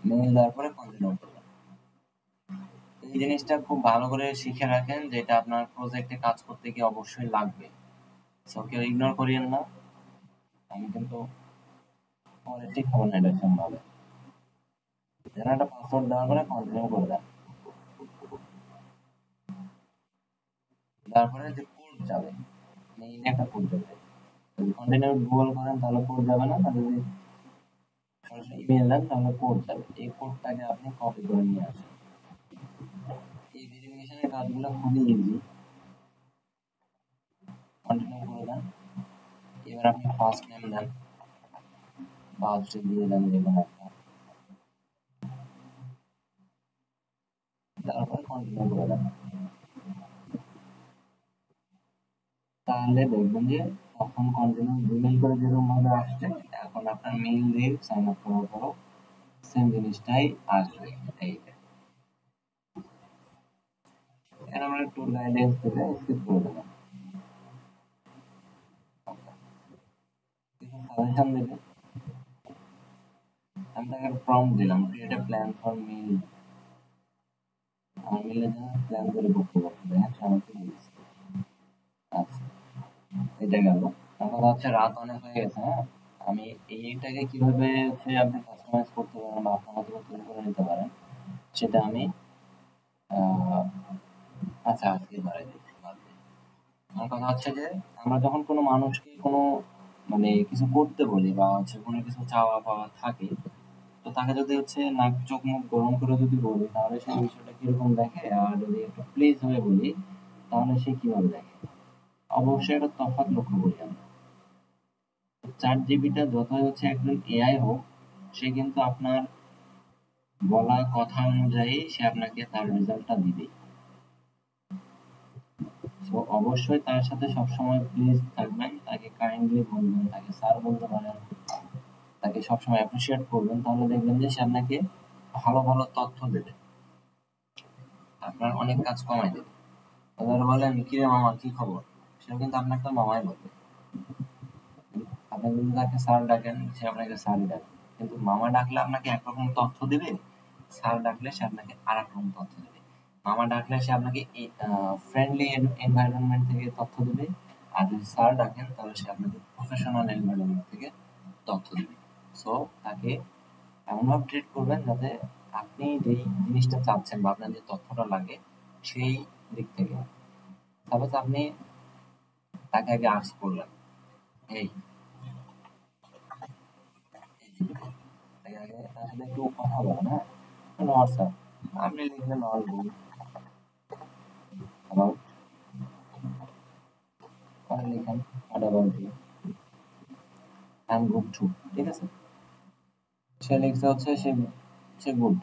মেইল দেওয়ার পরে কন্টিনিউ করবেন। এই জিনিসটা খুব ভালো করে শিখে রাখেন, যেটা আপনার প্রজেক্টে কাজ করতে গিয়ে অবশ্যই লাগবে। সো কেউ ইগনোর করিয়েন না, আমি কিন্তু পরে শিখাবো না এটা সম্ভাবে। যেন একটা পাসওয়ার্ড দেওয়ার পরে কন্টিনিউ করে দেন। তারপরে যে কোড যাবে, মেইলে একটা কোড যাবে, যদি কন্টিনিউ গুগল করেন তাহলে কোড যাবে না, আর যদি সরাসরি ইমেল দেন তাহলে কোড যাবে। এই কোডটাকে আপনি কপি করে নিয়ে আসেন। এই ভেরিফিকেশনের কাজগুলো খুবই ইজি। কন্টিনিউ করে দেন। এবার আপনি ফার্স্ট নেম দেন, বার্থডে দিয়ে দেন যে কোনো একটা, তারপরে কন্টিনিউ করে দেন। তাহলে দেখবেন যে তখন কন্টিনিউ জিমেইল করে যেরকম ভাবে আসছে, এখন আপনার মেইল দিয়ে সাইন আপ করার পরও সেম জিনিসটাই আসবে। এই এখানে আমরা ট্যুর গাইডেন্স দিলে স্কিপ করে দেবেন, কিছু সাজেশন দিলে আমি তাকে একটা প্রম্পট দিলাম, ক্রিয়েট এ প্ল্যান ফর মিল। আমার মিলের জন্য প্ল্যান তৈরি করতে পারছি, দেখেন সে আমাকে দিয়েছে। আচ্ছা, এটা গেল। এখন হচ্ছে রাত অনেক হয়ে গেছে, হ্যাঁ, আমি এইটাকে কিভাবে হচ্ছে আপনি কাস্টমাইজ করতে পারেন বা আপনার মতো করে তৈরি করে নিতে পারেন সেটা আমি আহ, আচ্ছা আজকে ধরে দিচ্ছি, বাদ দিই। আমার কথা হচ্ছে যে আমরা যখন কোনো মানুষকে কোনো মানে কিছু করতে বলি বা হচ্ছে কোনো কিছু চাওয়া পাওয়া থাকে, তো তাকে যদি হচ্ছে নাক চোখ মুখ গরম করে যদি বলি তাহলে সেই বিষয়টা কিরকম দেখে, আর যদি একটু প্লিজ হয়ে বলি তাহলে সে কিভাবে দেখে। অবশ্যই একটা তফাৎ লক্ষ্য করি আমরা। চ্যাট জিপিটা যতই হচ্ছে একজন এআই হোক, সে কিন্তু আপনার বলা কথা অনুযায়ী সে আপনাকে তার রেজাল্টটা দিবে। সো অবশ্যই তার সাথে সবসময় প্লিজ থাকবেন, তাকে কাইন্ডলি বলবেন, তাকে স্যার বলতে পারেন, তাকে সবসময় অ্যাপ্রিসিয়েট করবেন, তাহলে দেখবেন যে সে আপনাকে ভালো ভালো তথ্য দেবে, আপনার অনেক কাজ কমায় দেবে। এবার বলেন কি রে মামা কি খবর, সেও কিন্তু আপনাকে তো মামাই বলবে। আপনি যদি তাকে স্যার ডাকেন সে আপনাকে স্যারই ডাকবে, কিন্তু মামা ডাকলে আপনাকে একরকম তথ্য দিবে, স্যার ডাকলে সে আপনাকে আর এক রকম তথ্য দেবে। মামা ডাকলে সে আপনাকে ফ্রেন্ডলি এনভায়রনমেন্ট থেকে তথ্য দেবে, আর যদি স্যার ডাকেন তাহলে সে আপনাকে প্রফেশনাল এনভায়রনমেন্ট থেকে তথ্য দেবে। সো তাকে এমনভাবে ট্রিট করবেন যাতে আপনি যেই জিনিসটা চাচ্ছেন বা আপনার যে তথ্যটা লাগে সেই দিক থেকে। সাপোজ আপনি তাকে আগে আস্ক করলেন, এই তাকে আগে তার সাথে একটু কথা বলেন, হ্যাঁ, হোয়াটসঅ্যাপ আপনি লিখলেন অল গুড অ্যাবাউট, পরে লিখেন what about you, I am good too, ঠিক আছে। সে লিখছে হচ্ছে সে সে গুড।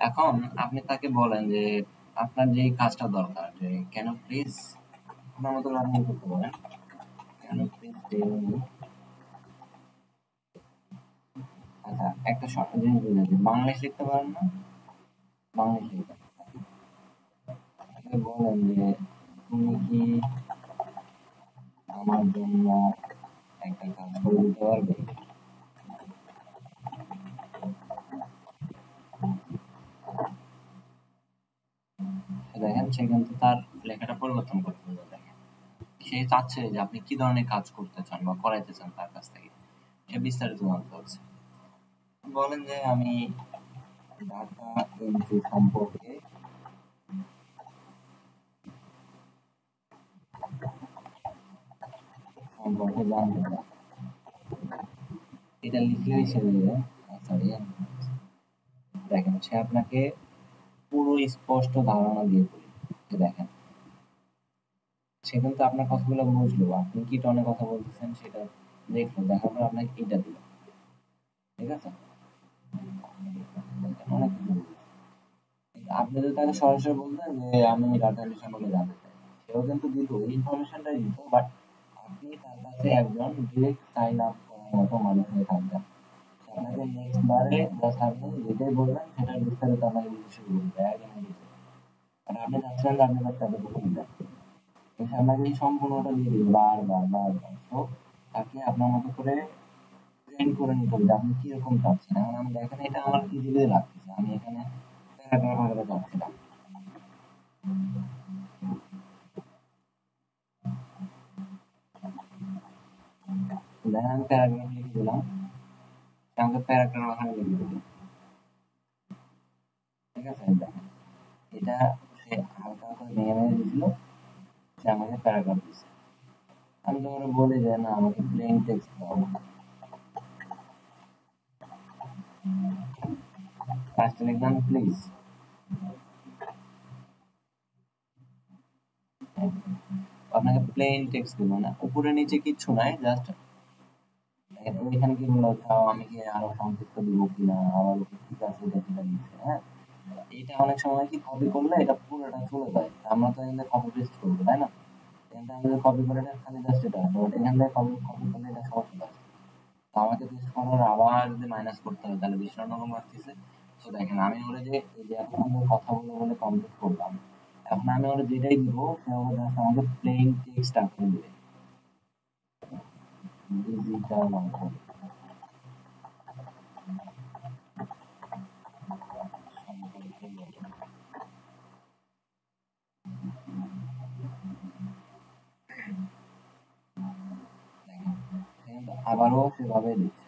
এখন আপনি তাকে বলেন যে আপনার যে কাজটা দরকার, যে কেন প্লিজ, আপনার মতো আপনি করতে পারেন, কেন প্লিজ টেল মি। আচ্ছা একটা শর্ট জিনিস বুঝে দিই, বাংলাদেশ লিখতে পারেন না, বাংলাদেশ লিখবেন। তাকে বলেন যে তুমি কি আমার জন্য একটা কাজ করে দিতে পারবে। দেখেন সে কিন্তু তার লেখাটা পরিবর্তন করতে হবে। দেখেন সে চাচ্ছে যে আপনি কি ধরনের কাজ করতে চান বা করাইতে চান তার কাছ থেকে, সে বিস্তারিত জানতে চাচ্ছে। বলেন যে আমি ডাটা এন্ট্রি সম্পর্কে জানতে চাই, এটা লিখলেই সে দেবে। সরি, দেখেন সে আপনাকে পুরো স্পষ্ট ধারণা দিয়ে দিবে। দেখেন সে কিন্তু আপনার কথাগুলো বুঝলো, আপনি কি টনে কথা বলতেছেন সেটা দেখলো, দেখার পর আপনাকে এইটা দিল, ঠিক আছে। অনেক কিছু বললো। আপনি যদি তাকে সরাসরি বলতেন যে আমি ডাটা এন্ট্রি সম্পর্কে জানতে চাই, সেও কিন্তু দিত, এই ইনফরমেশনটাই দিত, বাট আপনি তার কাছে একজন ডিরেক্ট সাইন আপ করার মতো মানুষ হয়ে থাকবেন। আপনাকে নেক্সট বারে জাস্ট আপনি যেটাই বলবেন সেটার বিস্তারিত আপনাকে দিতে শুরু করবে একদম দিতে। আর আপনি চাচ্ছিলেন যে আপনি তাকে এতটুকু দিবেন, তো সে আপনাকে এই সম্পূর্ণটা দিয়ে দিবে বারবার বারবার। সো তাকে আপনার মতো করে ট্রেন করে নিতে হবে যে আপনি কিরকম চাচ্ছেন। এখন আমি দেখেন এটা আমার ইজিলি লাগতেছে, আমি এখানে প্যারাগ্রাফ আকারে চাচ্ছিলাম, দেখেন আমি প্যারাগ্রাফ লিখে দিলাম, সে আমাকে প্যারাগ্রাফ আকারে লিখে দিল, ঠিক আছে। দেখেন এটা সে হালকা করে ভেঙে ভেঙে দিছিল, সে আমাকে প্যারাগ্রাফ দিচ্ছে। আমি তো ওরা বলি যে না আমাকে প্লেন টেক্সট দাও, ফার্স্টে লিখলাম প্লিজ, আপনাকে প্লেন টেক্সট দিব না, উপরে নিচে কিচ্ছু নাই, জাস্ট এখানে কি বলা হচ্ছে আমি কি আরো সংক্ষিপ্ত দিব কিনা, আবার ঠিক আছে এটা কিনা দিচ্ছে, হ্যাঁ। এটা অনেক সময় কি কপি করলে এটা পুরোটা চলে যায়, আমরা তো এখানে কপি পেস্ট করবো তাই না, এখানে আমি যদি কপি করে এটা খালি জাস্ট এটা আসবে, বাট এখান থেকে কপি কপি করলে এটা সব চলে আসবে। তো আমাকে পেস্ট করার আবার যদি মাইনাস করতে হবে তাহলে ভীষণ রকম লাগতেছে। তো দেখেন আমি ওরা যে এই যে এখন আমরা কথা বলে বলে কমপ্লিট করলাম, এখন আমি ওরা যেটাই দিব সে ওরা জাস্ট আমাকে প্লেন টেক্সট আকারে দিবে, ডিজিটাল অঙ্ক। আবারও সেভাবে দিচ্ছে।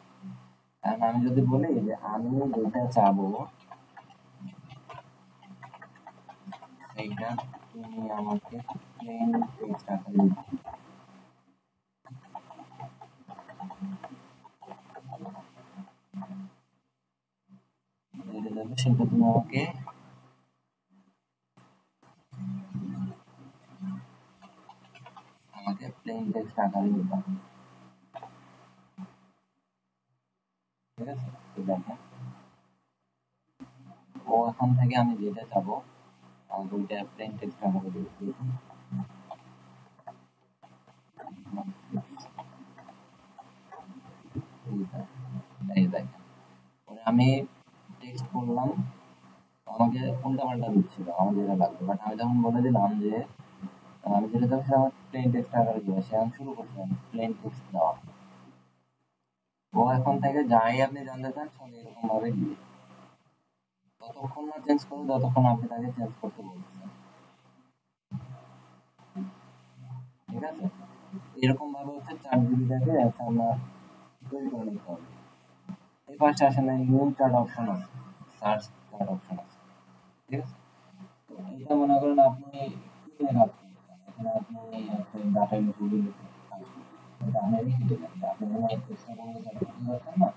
কারণ আমি যদি বলি যে আমি যেটা চাবো সেইটা তুমি আমাকে প্লেন টেক্সট আকারে দিবে, যেটা দেবে সেটা তুমি আমাকে প্লেন টেক্সট আকারে দিতাম, ঠিক আছে? তো দেখেন ও এখন থেকে আমি যেটা চাবো আমাকে ওইটা প্লেন টেক্সট আকারে দিতে দেখুন। এই দেখেন আমি টেক্সট করলাম, আমাকে উল্টা পাল্টা দিচ্ছিল আমার যেটা লাগবে, বাট আমি যখন বলে দিলাম যে আমি যেটা চাচ্ছি আমার প্লেন টেক্সট আকারে দিবে, সে আমি শুরু করছি প্লেন টেক্সট দেওয়া। ও এখন থেকে যাই আপনি জানতে চান সব এরকম ভাবে দিবে, ততক্ষণ না চেঞ্জ করবে ততক্ষণ আপনি তাকে চেঞ্জ করতে বলতেছেন, ঠিক আছে? এরকম ভাবে হচ্ছে 4 জিবিটাকে আপনার তৈরি করে নিতে হবে। এই পাশে আসেন নিউ চার্ট অপশন আছে, সার্চ চার্ট অপশন আছে, ঠিক আছে? তো এটা মনে করেন আপনি কি নিয়ে কাজ করছেন, এখানে আপনি ডাটা এন্ট্রি কাজ করছেন, এটা আমি রেখে দিলাম যে আপনি কোনো এক্সট্রা কোনো কিছু করতে যাচ্ছেন না,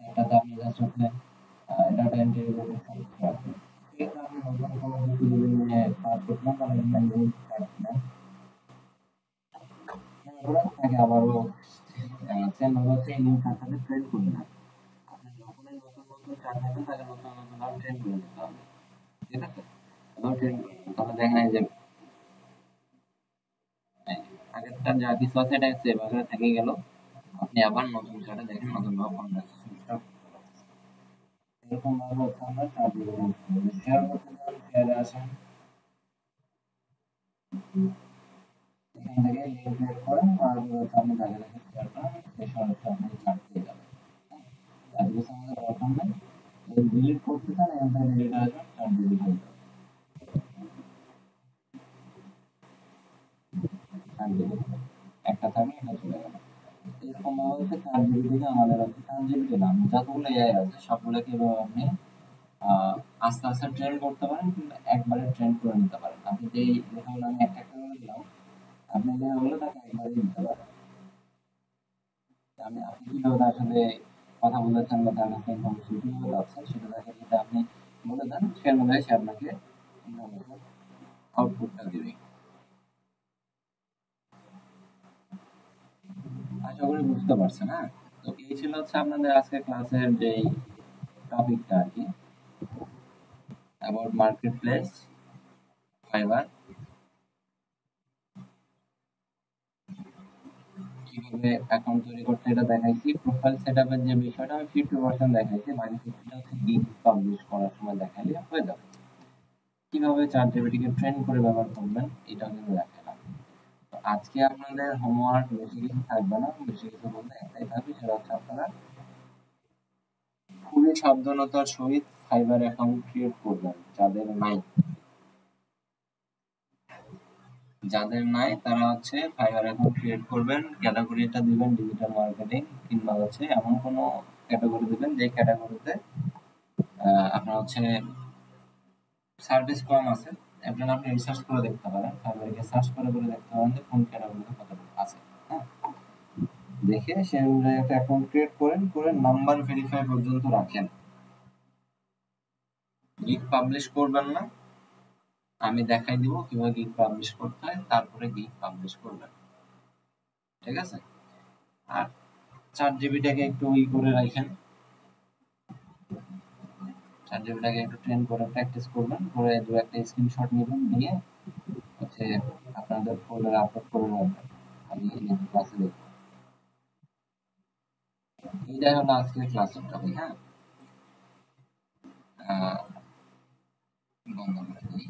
এটাতে আপনি জাস্ট হচ্ছে ডাটা এন্ট্রি রিলেটেড সমস্যা আছে। সেক্ষেত্রে আপনি নতুন কোনো কিছু যদি নিয়ে কাজ করতেন তাহলে নিউ চার্ট নেন, তাকে আবারও সেম ভাবে হচ্ছে এই নিউ চার্টটাকে ট্রেন করে নেন। আপনি যখনই নতুন নতুন চার্ট নেবেন তাকে নতুন নতুন ভাবে ট্রেন করে নিতে হবে, ঠিক আছে? আবার ট্রেন করে নেন, তাহলে দেখেন এই যে আগেরটা যা কিছু আছে এটা সেভ আকারে থেকে গেল, আপনি আবার নতুন চার্টে দেখেন নতুন ভাবে কনভারসেশন স্টার্ট করতে পারছেন। এরকম ভাবে হচ্ছে আমরা চার্ট শেয়ার করতে চান, শেয়ারে আসেন, এখান থেকে লিঙ্ক ক্রিয়েট করেন আর হচ্ছে আপনি যাকে যাকে শেয়ার করেন সেই সরাসরি আপনি চার্ট পেয়ে যাবেন। আর কিছু আমাদের দরকার নেই, ডিলিট করতে চান এখান থেকে ডিলিট আসবেন, চার্ট ডিলিট হয়ে যাবে, চার্ট ডিলিট একটা থাকলে এটা চলে গেল। এরকম ভাবে হচ্ছে 4 জিবি থেকে আমাদের হচ্ছে 4 জিবি না যতগুলো এআই আছে সবগুলোকে এভাবে আপনি আস্তে আস্তে ট্রেন করতে পারেন কিংবা একবারে ট্রেন করে নিতে পারেন। আপনি যেই লেখাগুলো আমি একটা একটা করে দিলাম, আপনি লেখাগুলো তাকে একবারে দিতে পারেন। আমি আপনি কিভাবে তার সাথে কথা বলেছেন বা তার কাছে ইনফরমেশন কিভাবে পাচ্ছেন সেটা তাকে যদি আপনি বলে দেন সে অনুযায়ী সে আপনাকে ইনফরমেশন আউটপুটটা দিবে। আশা করি বুঝতে পারছেন। হ্যাঁ, তো এই ছিল হচ্ছে আপনাদের আজকে ক্লাসের যেই টপিকটা আর কি, অ্যাবাউট মার্কেট প্লেস ফাইবার, কিভাবে অ্যাকাউন্ট তৈরি করতে এটা দেখাইছি, প্রোফাইল সেটআপের যে বিষয়টা আমি 50% দেখাইছি, বাকি 50টা হচ্ছে গিগ পাবলিশ করার সময় দেখাইলে হয়ে যাবে। কিভাবে চ্যাট জিপিটিকে ট্রেন করে ব্যবহার করবেন এটাও কিন্তু দেখালাম। তো আজকে আপনাদের হোমওয়ার্ক বেশি কিছু থাকবে না, বেশি কিছু বলতে একটাই থাকবে, সেটা হচ্ছে আপনারা খুবই সাবধানতার সহিত ফাইবার অ্যাকাউন্ট ক্রিয়েট করবেন। যাদের নাই তারা হচ্ছে ফাইবার অ্যাকাউন্ট ক্রিয়েট করবেন, ক্যাটাগরিটা দিবেন ডিজিটাল মার্কেটিং কিংবা হচ্ছে এমন কোনো ক্যাটাগরি দিবেন যে ক্যাটাগরিতে আপনার হচ্ছে সার্ভিস কম আছে। একজন আপনি রিসার্চ করে দেখতে পারেন, ফাইবারে সার্চ করে করে দেখতে পারেন যে কোন ক্যাটাগরিতে কতটুকু আছে। হ্যাঁ, দেখে সেই অনুযায়ী একটা অ্যাকাউন্ট ক্রিয়েট করেন, করে নাম্বার ভেরিফাই পর্যন্ত রাখেন। গিগ পাবলিশ করবেন না, আমি দেখাই দিব কিভাবে গিগ পাবলিশ করতে হয়, তারপরে গিগ পাবলিশ করবেন, ঠিক আছে? আর 4 জিবিটাকে একটু করে রাখেন, 4 জিবিটাকে একটু ট্রেন করে প্র্যাকটিস করবেন, করে দু একটা স্ক্রিনশট নেবেন, নিয়ে হচ্ছে আপনাদের ফোল্ডারে আপলোড করে রাখবেন, আমি নেক্সট ক্লাসে দেখব। এইটাই হলো আজকের ক্লাসের টপিক। হ্যাঁ, বন্ধ করে দিই।